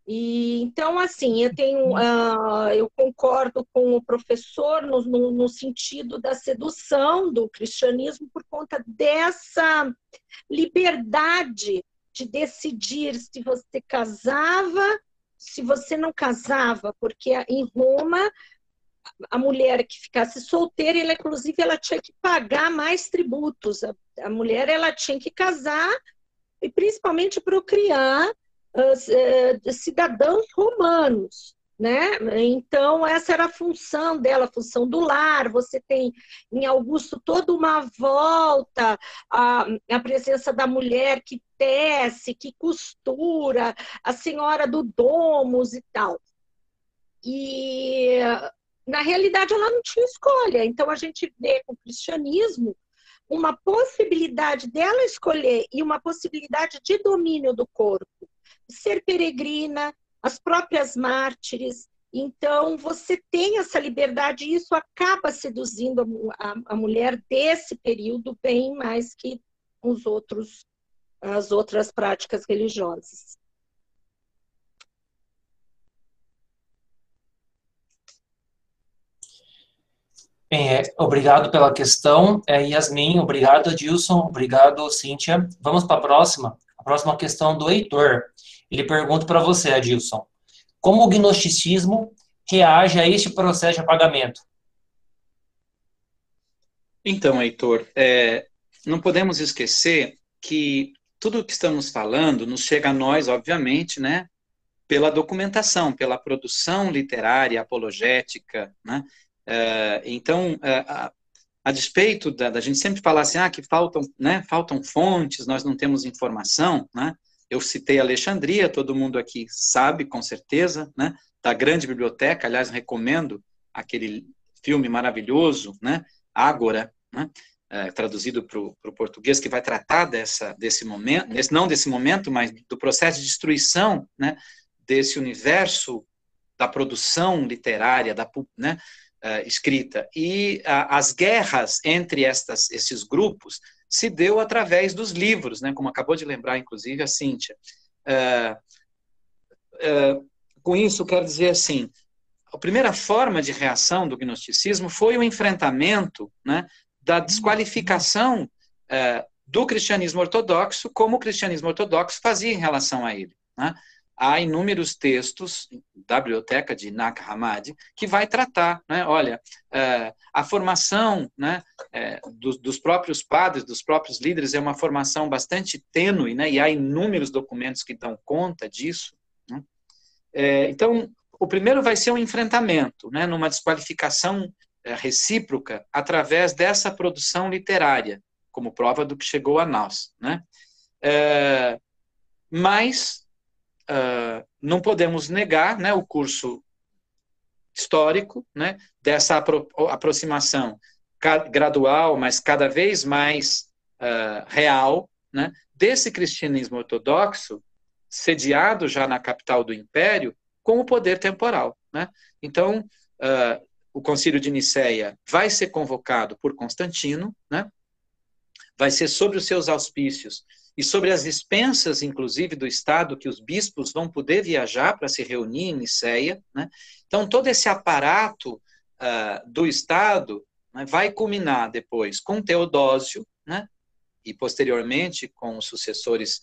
Então, assim, eu concordo com o professor no sentido da sedução do cristianismo por conta dessa liberdade de decidir se você casava, se você não casava, porque em Roma a mulher que ficasse solteira, ela, inclusive, ela tinha que pagar mais tributos. A mulher ela tinha que casar e principalmente procriar cidadãos romanos, né? Então, essa era a função dela, a função do lar. Você tem em Augusto toda uma volta a presença da mulher que tece, que costura, a senhora do domus e tal. E, na realidade, ela não tinha escolha. Então, a gente vê com o cristianismo uma possibilidade dela escolher e uma possibilidade de domínio do corpo. Ser peregrina, as próprias mártires. Então, você tem essa liberdade e isso acaba seduzindo a mulher desse período bem mais que as outras práticas religiosas. Obrigado pela questão, Yasmin, obrigado, Adilson, obrigado, Cíntia. Vamos para a próxima questão do Heitor. Ele pergunta para você, Adilson, como o gnosticismo reage a este processo de apagamento? Então, Heitor, não podemos esquecer que tudo o que estamos falando nos chega a nós, obviamente, né, pela documentação, pela produção literária, apologética, né? Então, a despeito da gente sempre falar assim, que faltam fontes, nós não temos informação, né? Eu citei Alexandria, todo mundo aqui sabe, com certeza, né? Da grande biblioteca, aliás, recomendo aquele filme maravilhoso, né? Ágora, né? Traduzido para o português, que vai tratar desse momento, não desse momento, mas do processo de destruição, né? Desse universo da produção literária, né? Escrita. E as guerras entre esses grupos se deu através dos livros, né, como acabou de lembrar, inclusive, a Cíntia. Com isso, quero dizer assim, a primeira forma de reação do gnosticismo foi o enfrentamento, né, da desqualificação do cristianismo ortodoxo, como o cristianismo ortodoxo fazia em relação a ele, né? Há inúmeros textos da biblioteca de Nag Hammadi que vai tratar, né, olha, a formação, né, dos próprios padres, dos próprios líderes, é uma formação bastante tênue, né, e há inúmeros documentos que dão conta disso, né? Então, o primeiro vai ser um enfrentamento, né, numa desqualificação recíproca através dessa produção literária, como prova do que chegou a nós, né? Mas não podemos negar, né, o curso histórico, né, dessa aproximação gradual, mas cada vez mais real, né, desse cristianismo ortodoxo, sediado já na capital do Império, com o poder temporal, né? Então, o Concílio de Nicéia vai ser convocado por Constantino, né? Vai ser sobre os seus auspícios e sobre as dispensas, inclusive, do Estado, que os bispos vão poder viajar para se reunir em Nicéia, né? Então, todo esse aparato do Estado, né, vai culminar depois com Teodósio, né? E, posteriormente, com os sucessores,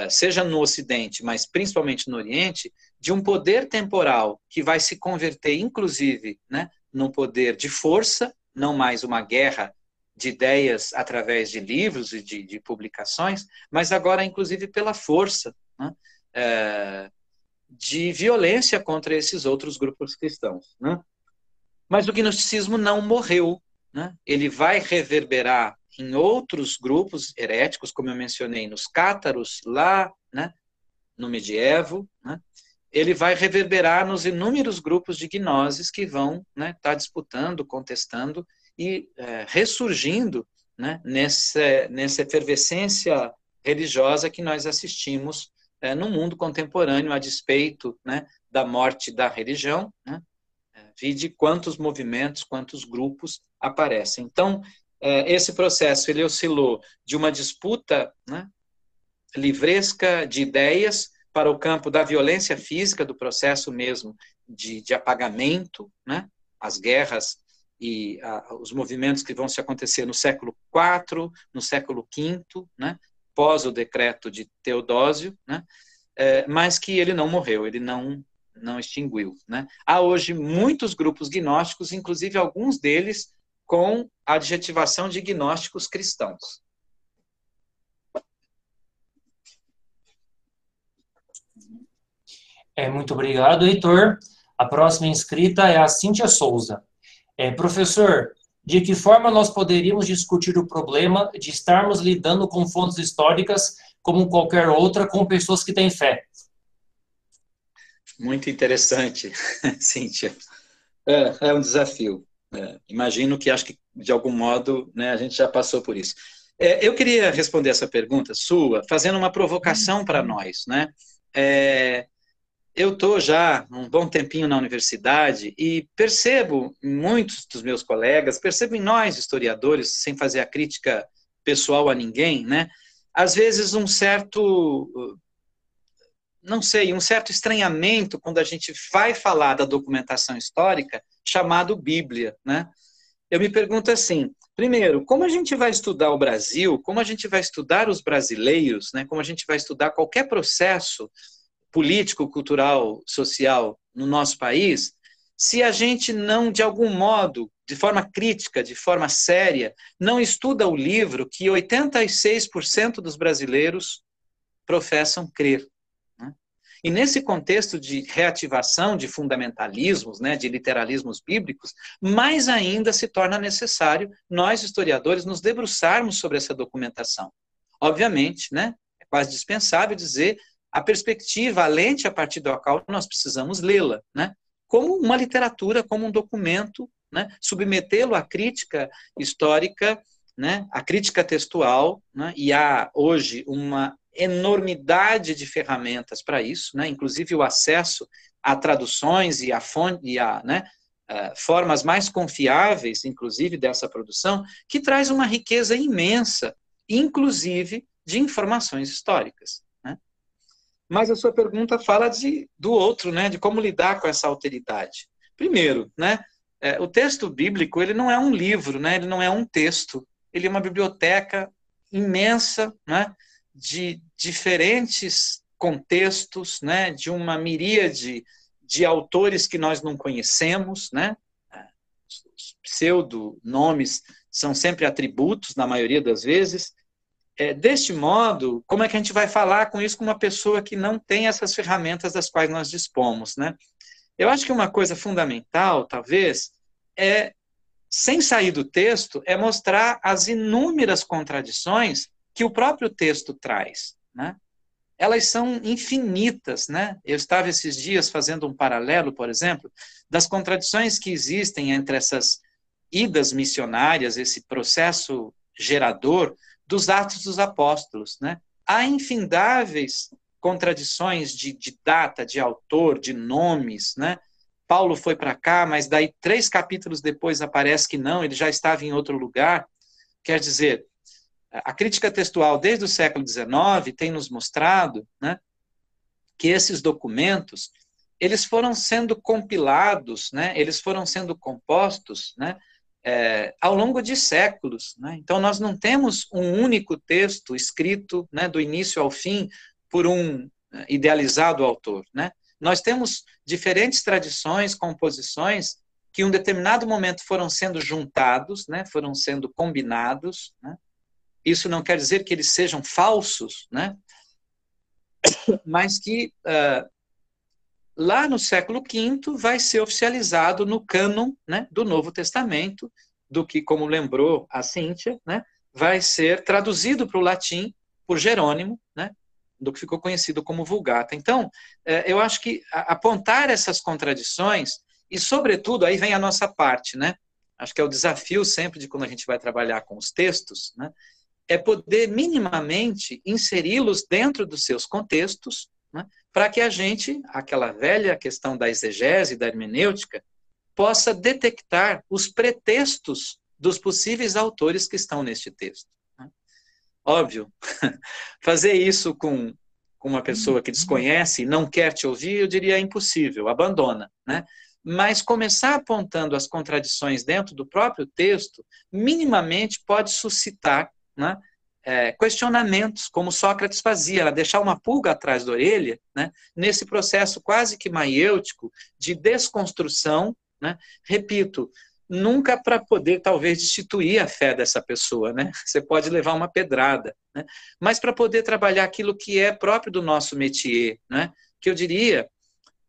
seja no Ocidente, mas principalmente no Oriente, de um poder temporal que vai se converter, inclusive, né, num poder de força, não mais uma guerra de ideias através de livros e de publicações, mas agora, inclusive, pela força, né, de violência contra esses outros grupos cristãos, né? Mas o gnosticismo não morreu, né? Ele vai reverberar em outros grupos heréticos, como eu mencionei, nos cátaros, lá, né, no medievo, né? Ele vai reverberar nos inúmeros grupos de gnoses que vão, né, estar disputando, contestando e ressurgindo, né, nessa efervescência religiosa que nós assistimos no mundo contemporâneo, a despeito, né, da morte da religião, né? Vide quantos movimentos, quantos grupos aparecem. Então, esse processo ele oscilou de uma disputa, né, livresca de ideias para o campo da violência física, do processo mesmo de apagamento, né, as guerras e os movimentos que vão se acontecer no século IV, no século V, né, pós o decreto de Teodósio, né? Mas que ele não morreu, ele não extinguiu, né? Há hoje muitos grupos gnósticos, inclusive alguns deles com a adjetivação de gnósticos cristãos. Muito obrigado, Heitor. A próxima inscrita é a Cíntia Souza. Professor, de que forma nós poderíamos discutir o problema de estarmos lidando com fontes históricas como qualquer outra com pessoas que têm fé? Muito interessante, Cíntia. É um desafio. Imagino que, acho que, de algum modo, né, a gente já passou por isso. Eu queria responder essa pergunta sua, fazendo uma provocação para nós, né? Eu estou já um bom tempinho na universidade e percebo em muitos dos meus colegas, percebo em nós, historiadores, sem fazer a crítica pessoal a ninguém, né? Às vezes um certo, não sei, um certo estranhamento quando a gente vai falar da documentação histórica chamado Bíblia, né? Eu me pergunto assim, primeiro, como a gente vai estudar o Brasil, como a gente vai estudar os brasileiros, né? Como a gente vai estudar qualquer processo político, cultural, social no nosso país, se a gente não, de algum modo, de forma crítica, de forma séria, não estuda o livro que 86% dos brasileiros professam crer. Né? E nesse contexto de reativação de fundamentalismos, né, de literalismos bíblicos, mais ainda se torna necessário nós, historiadores, nos debruçarmos sobre essa documentação. Obviamente, né, é quase dispensável dizer a perspectiva, a lente a partir da qual nós precisamos lê-la, né? Como uma literatura, como um documento, né? Submetê-lo à crítica histórica, né? À crítica textual, né? E há hoje uma enormidade de ferramentas para isso, né? Inclusive o acesso a traduções e a fonte, né? Formas mais confiáveis, inclusive, dessa produção, que traz uma riqueza imensa, inclusive de informações históricas. Mas a sua pergunta fala do outro, né, de como lidar com essa alteridade. Primeiro, né, o texto bíblico ele não é um livro, né, ele não é um texto, ele é uma biblioteca imensa, né, de diferentes contextos, né, de uma miríade de autores que nós não conhecemos, né, os pseudonomes são sempre atributos, na maioria das vezes. Deste modo, como é que a gente vai falar com isso com uma pessoa que não tem essas ferramentas das quais nós dispomos, né? Eu acho que uma coisa fundamental, talvez, sem sair do texto, é mostrar as inúmeras contradições que o próprio texto traz, né? Elas são infinitas, né? Eu estava esses dias fazendo um paralelo, por exemplo, das contradições que existem entre essas idas missionárias, esse processo gerador dos Atos dos Apóstolos, né? Há infindáveis contradições de data, de autor, de nomes, né? Paulo foi para cá, mas daí 3 capítulos depois aparece que não, ele já estava em outro lugar. Quer dizer, a crítica textual desde o século XIX tem nos mostrado, né, que esses documentos eles foram sendo compilados, né, eles foram sendo compostos, né, ao longo de séculos, né? Então, nós não temos um único texto escrito, né, do início ao fim por um idealizado autor, né? Nós temos diferentes tradições, composições, que em um determinado momento foram sendo juntados, né, foram sendo combinados, né? Isso não quer dizer que eles sejam falsos, né? Mas que lá no século V vai ser oficializado no cânon, né, do Novo Testamento, do que, como lembrou a Cíntia, né, vai ser traduzido para o latim por Jerônimo, né, do que ficou conhecido como Vulgata. Então, eu acho que apontar essas contradições, e sobretudo, aí vem a nossa parte, né, acho que é o desafio sempre de quando a gente vai trabalhar com os textos, né, é poder minimamente inseri-los dentro dos seus contextos, né, para que a gente, aquela velha questão da exegese, da hermenêutica, possa detectar os pretextos dos possíveis autores que estão neste texto. Né? Óbvio, fazer isso com uma pessoa que desconhece e não quer te ouvir, eu diria impossível, abandona, né? Mas começar apontando as contradições dentro do próprio texto, minimamente pode suscitar, né, questionamentos, como Sócrates fazia, era deixar uma pulga atrás da orelha, né, nesse processo quase que maiêutico de desconstrução, né, repito, nunca para poder, talvez, destituir a fé dessa pessoa, né, você pode levar uma pedrada, né, mas para poder trabalhar aquilo que é próprio do nosso métier, né, que eu diria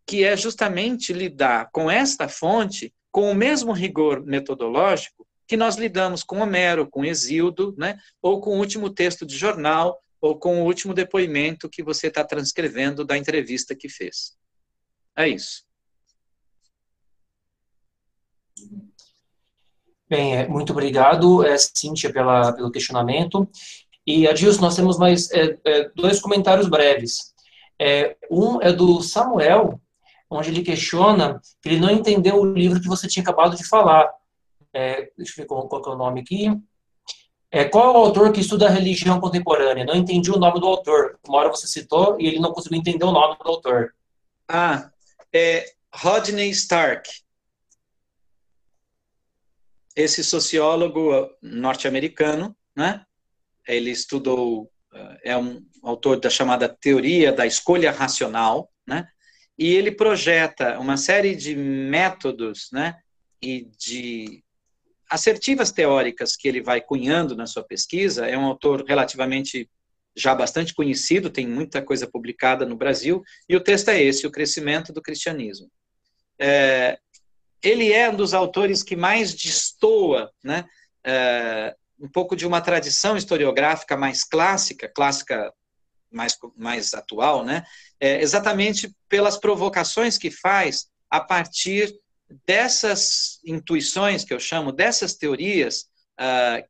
que é justamente lidar com esta fonte com o mesmo rigor metodológico que nós lidamos com Homero, com Hesíodo, né? Ou com o último texto de jornal, ou com o último depoimento que você está transcrevendo da entrevista que fez. É isso. Bem, muito obrigado, Cíntia, pelo questionamento. E, Adilson, nós temos mais dois comentários breves. Um é do Samuel, onde ele questiona que ele não entendeu o livro que você tinha acabado de falar. Deixa eu ver qual é o nome aqui. Qual é o autor que estuda a religião contemporânea? Não entendi o nome do autor. Uma hora você citou e ele não conseguiu entender o nome do autor. Rodney Stark. Esse sociólogo norte-americano, né? Ele estudou, é um autor da chamada teoria da escolha racional, né? E ele projeta uma série de métodos, né? E de assertivas teóricas que ele vai cunhando na sua pesquisa. É um autor relativamente já bastante conhecido, tem muita coisa publicada no Brasil, e o texto é esse, O Crescimento do Cristianismo. Ele é um dos autores que mais destoa, né, um pouco de uma tradição historiográfica mais clássica mais atual, né, exatamente pelas provocações que faz a partir dessas intuições, que eu chamo, dessas teorias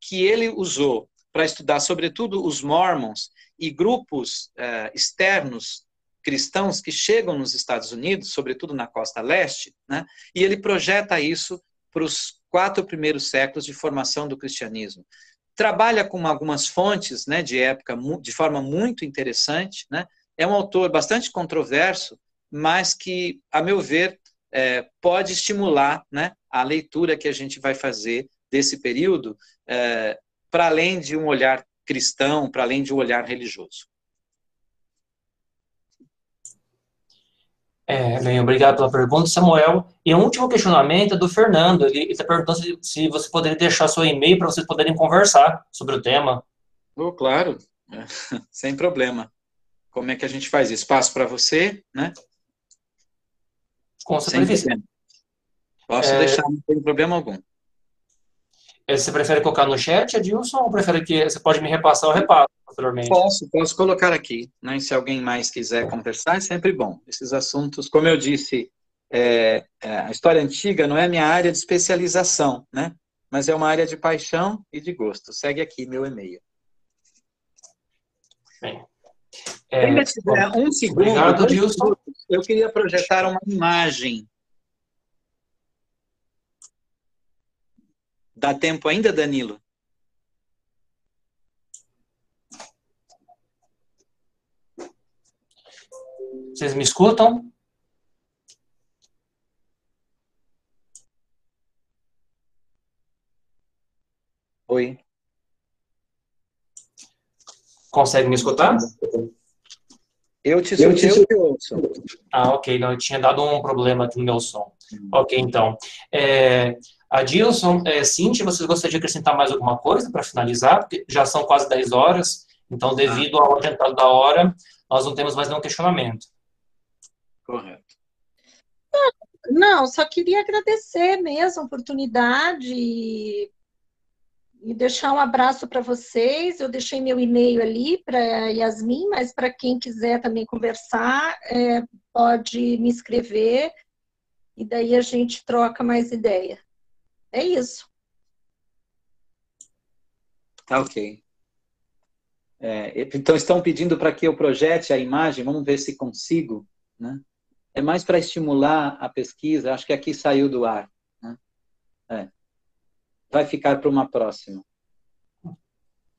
que ele usou para estudar, sobretudo, os Mormons e grupos externos cristãos que chegam nos Estados Unidos, sobretudo na costa leste, né? E ele projeta isso para os 4 primeiros séculos de formação do cristianismo. Trabalha com algumas fontes, né, de época de forma muito interessante, né? É um autor bastante controverso, mas que, a meu ver, pode estimular, né, a leitura que a gente vai fazer desse período, para além de um olhar cristão, para além de um olhar religioso. Bem, obrigado pela pergunta, Samuel. E o último questionamento é do Fernando. Ele está perguntando se você poderia deixar seu e-mail para vocês poderem conversar sobre o tema. Claro, sem problema. Como é que a gente faz isso? Passo para você, né? Com certeza. Posso deixar, não tem problema algum. Você prefere colocar no chat, Adilson, ou prefere que você pode me repassar, eu repasso posteriormente? Posso colocar aqui, né? Se alguém mais quiser conversar, é sempre bom. Esses assuntos, como eu disse, a história antiga não é minha área de especialização, né? Mas é uma área de paixão e de gosto. Segue aqui meu e-mail. Bem. Ainda tiver um segundo, obrigado, Adilson. Eu queria projetar uma imagem. Dá tempo ainda, Danilo? Vocês me escutam? Oi. Consegue me escutar? Eu te escuto, eu ouço. Ok. Não, eu tinha dado um problema aqui no meu som. Ok, então. Adilson, Cíntia, vocês gostariam de acrescentar mais alguma coisa para finalizar? Porque já são quase 10 horas, então, devido ao adiantado da hora, nós não temos mais nenhum questionamento. Correto. Não, só queria agradecer mesmo a oportunidade e deixar um abraço para vocês. Eu deixei meu e-mail ali para Yasmin, mas para quem quiser também conversar, pode me escrever e daí a gente troca mais ideia. É isso. Tá ok. Então, estão pedindo para que eu projete a imagem, vamos ver se consigo, né? É mais para estimular a pesquisa, acho que aqui saiu do ar, né? Vai ficar para uma próxima.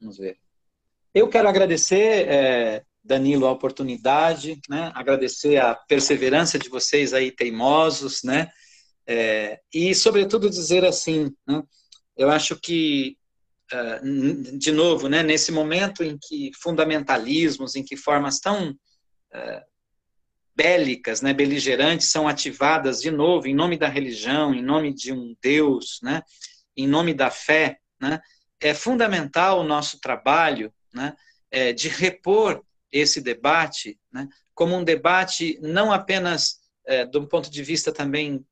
Vamos ver. Eu quero agradecer, Danilo, a oportunidade, né? Agradecer a perseverança de vocês aí, teimosos, né? E, sobretudo, dizer assim, né? Eu acho que de novo, né, nesse momento em que fundamentalismos, em que formas tão bélicas, né, beligerantes, são ativadas de novo em nome da religião, em nome de um Deus, né, em nome da fé, né, é fundamental o nosso trabalho, né, de repor esse debate, né, como um debate não apenas de um ponto de vista também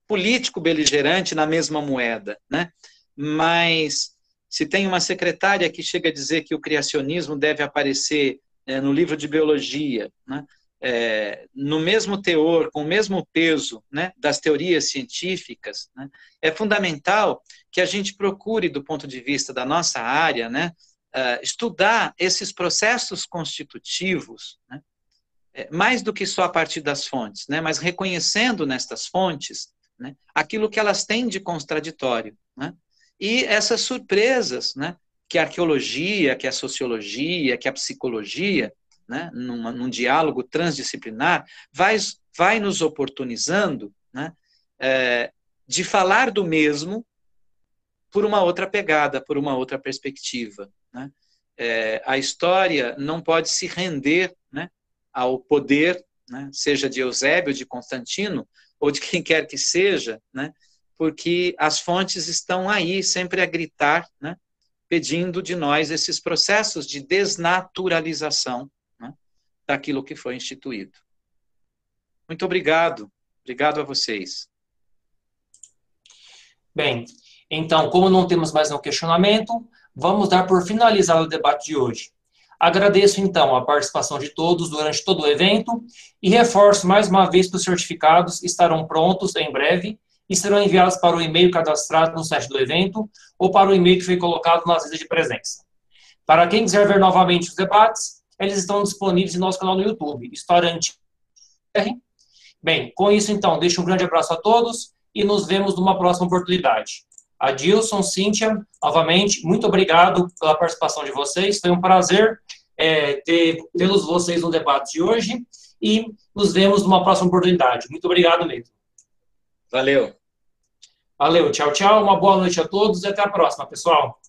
político beligerante na mesma moeda, né, mas se tem uma secretária que chega a dizer que o criacionismo deve aparecer no livro de biologia, né, no mesmo teor, com o mesmo peso, né, das teorias científicas, né, é fundamental que a gente procure, do ponto de vista da nossa área, né, estudar esses processos constitutivos, né, mais do que só a partir das fontes, né, mas reconhecendo nestas fontes, né, aquilo que elas têm de contraditório, né, e essas surpresas, né, que a arqueologia, que a sociologia, que a psicologia, né, num diálogo transdisciplinar, vai nos oportunizando, né, de falar do mesmo por uma outra pegada, por uma outra perspectiva, né. A história não pode se render, né, ao poder, né, seja de Eusébio, de Constantino, ou de quem quer que seja, né, porque as fontes estão aí, sempre a gritar, né, pedindo de nós esses processos de desnaturalização, né, daquilo que foi instituído. Muito obrigado. Obrigado a vocês. Bem, então, como não temos mais nenhum questionamento, vamos dar por finalizado o debate de hoje. Agradeço, então, a participação de todos durante todo o evento e reforço mais uma vez que os certificados estarão prontos em breve e serão enviados para o e-mail cadastrado no site do evento ou para o e-mail que foi colocado na lista de presença. Para quem quiser ver novamente os debates, eles estão disponíveis em nosso canal no YouTube, História Antiga. Bem, com isso, então, deixo um grande abraço a todos e nos vemos numa próxima oportunidade. Adilson, Cíntia, novamente, muito obrigado pela participação de vocês. Foi um prazer tê-los vocês no debate de hoje e nos vemos numa próxima oportunidade. Muito obrigado mesmo. Valeu. Valeu, tchau, tchau. Uma boa noite a todos e até a próxima, pessoal.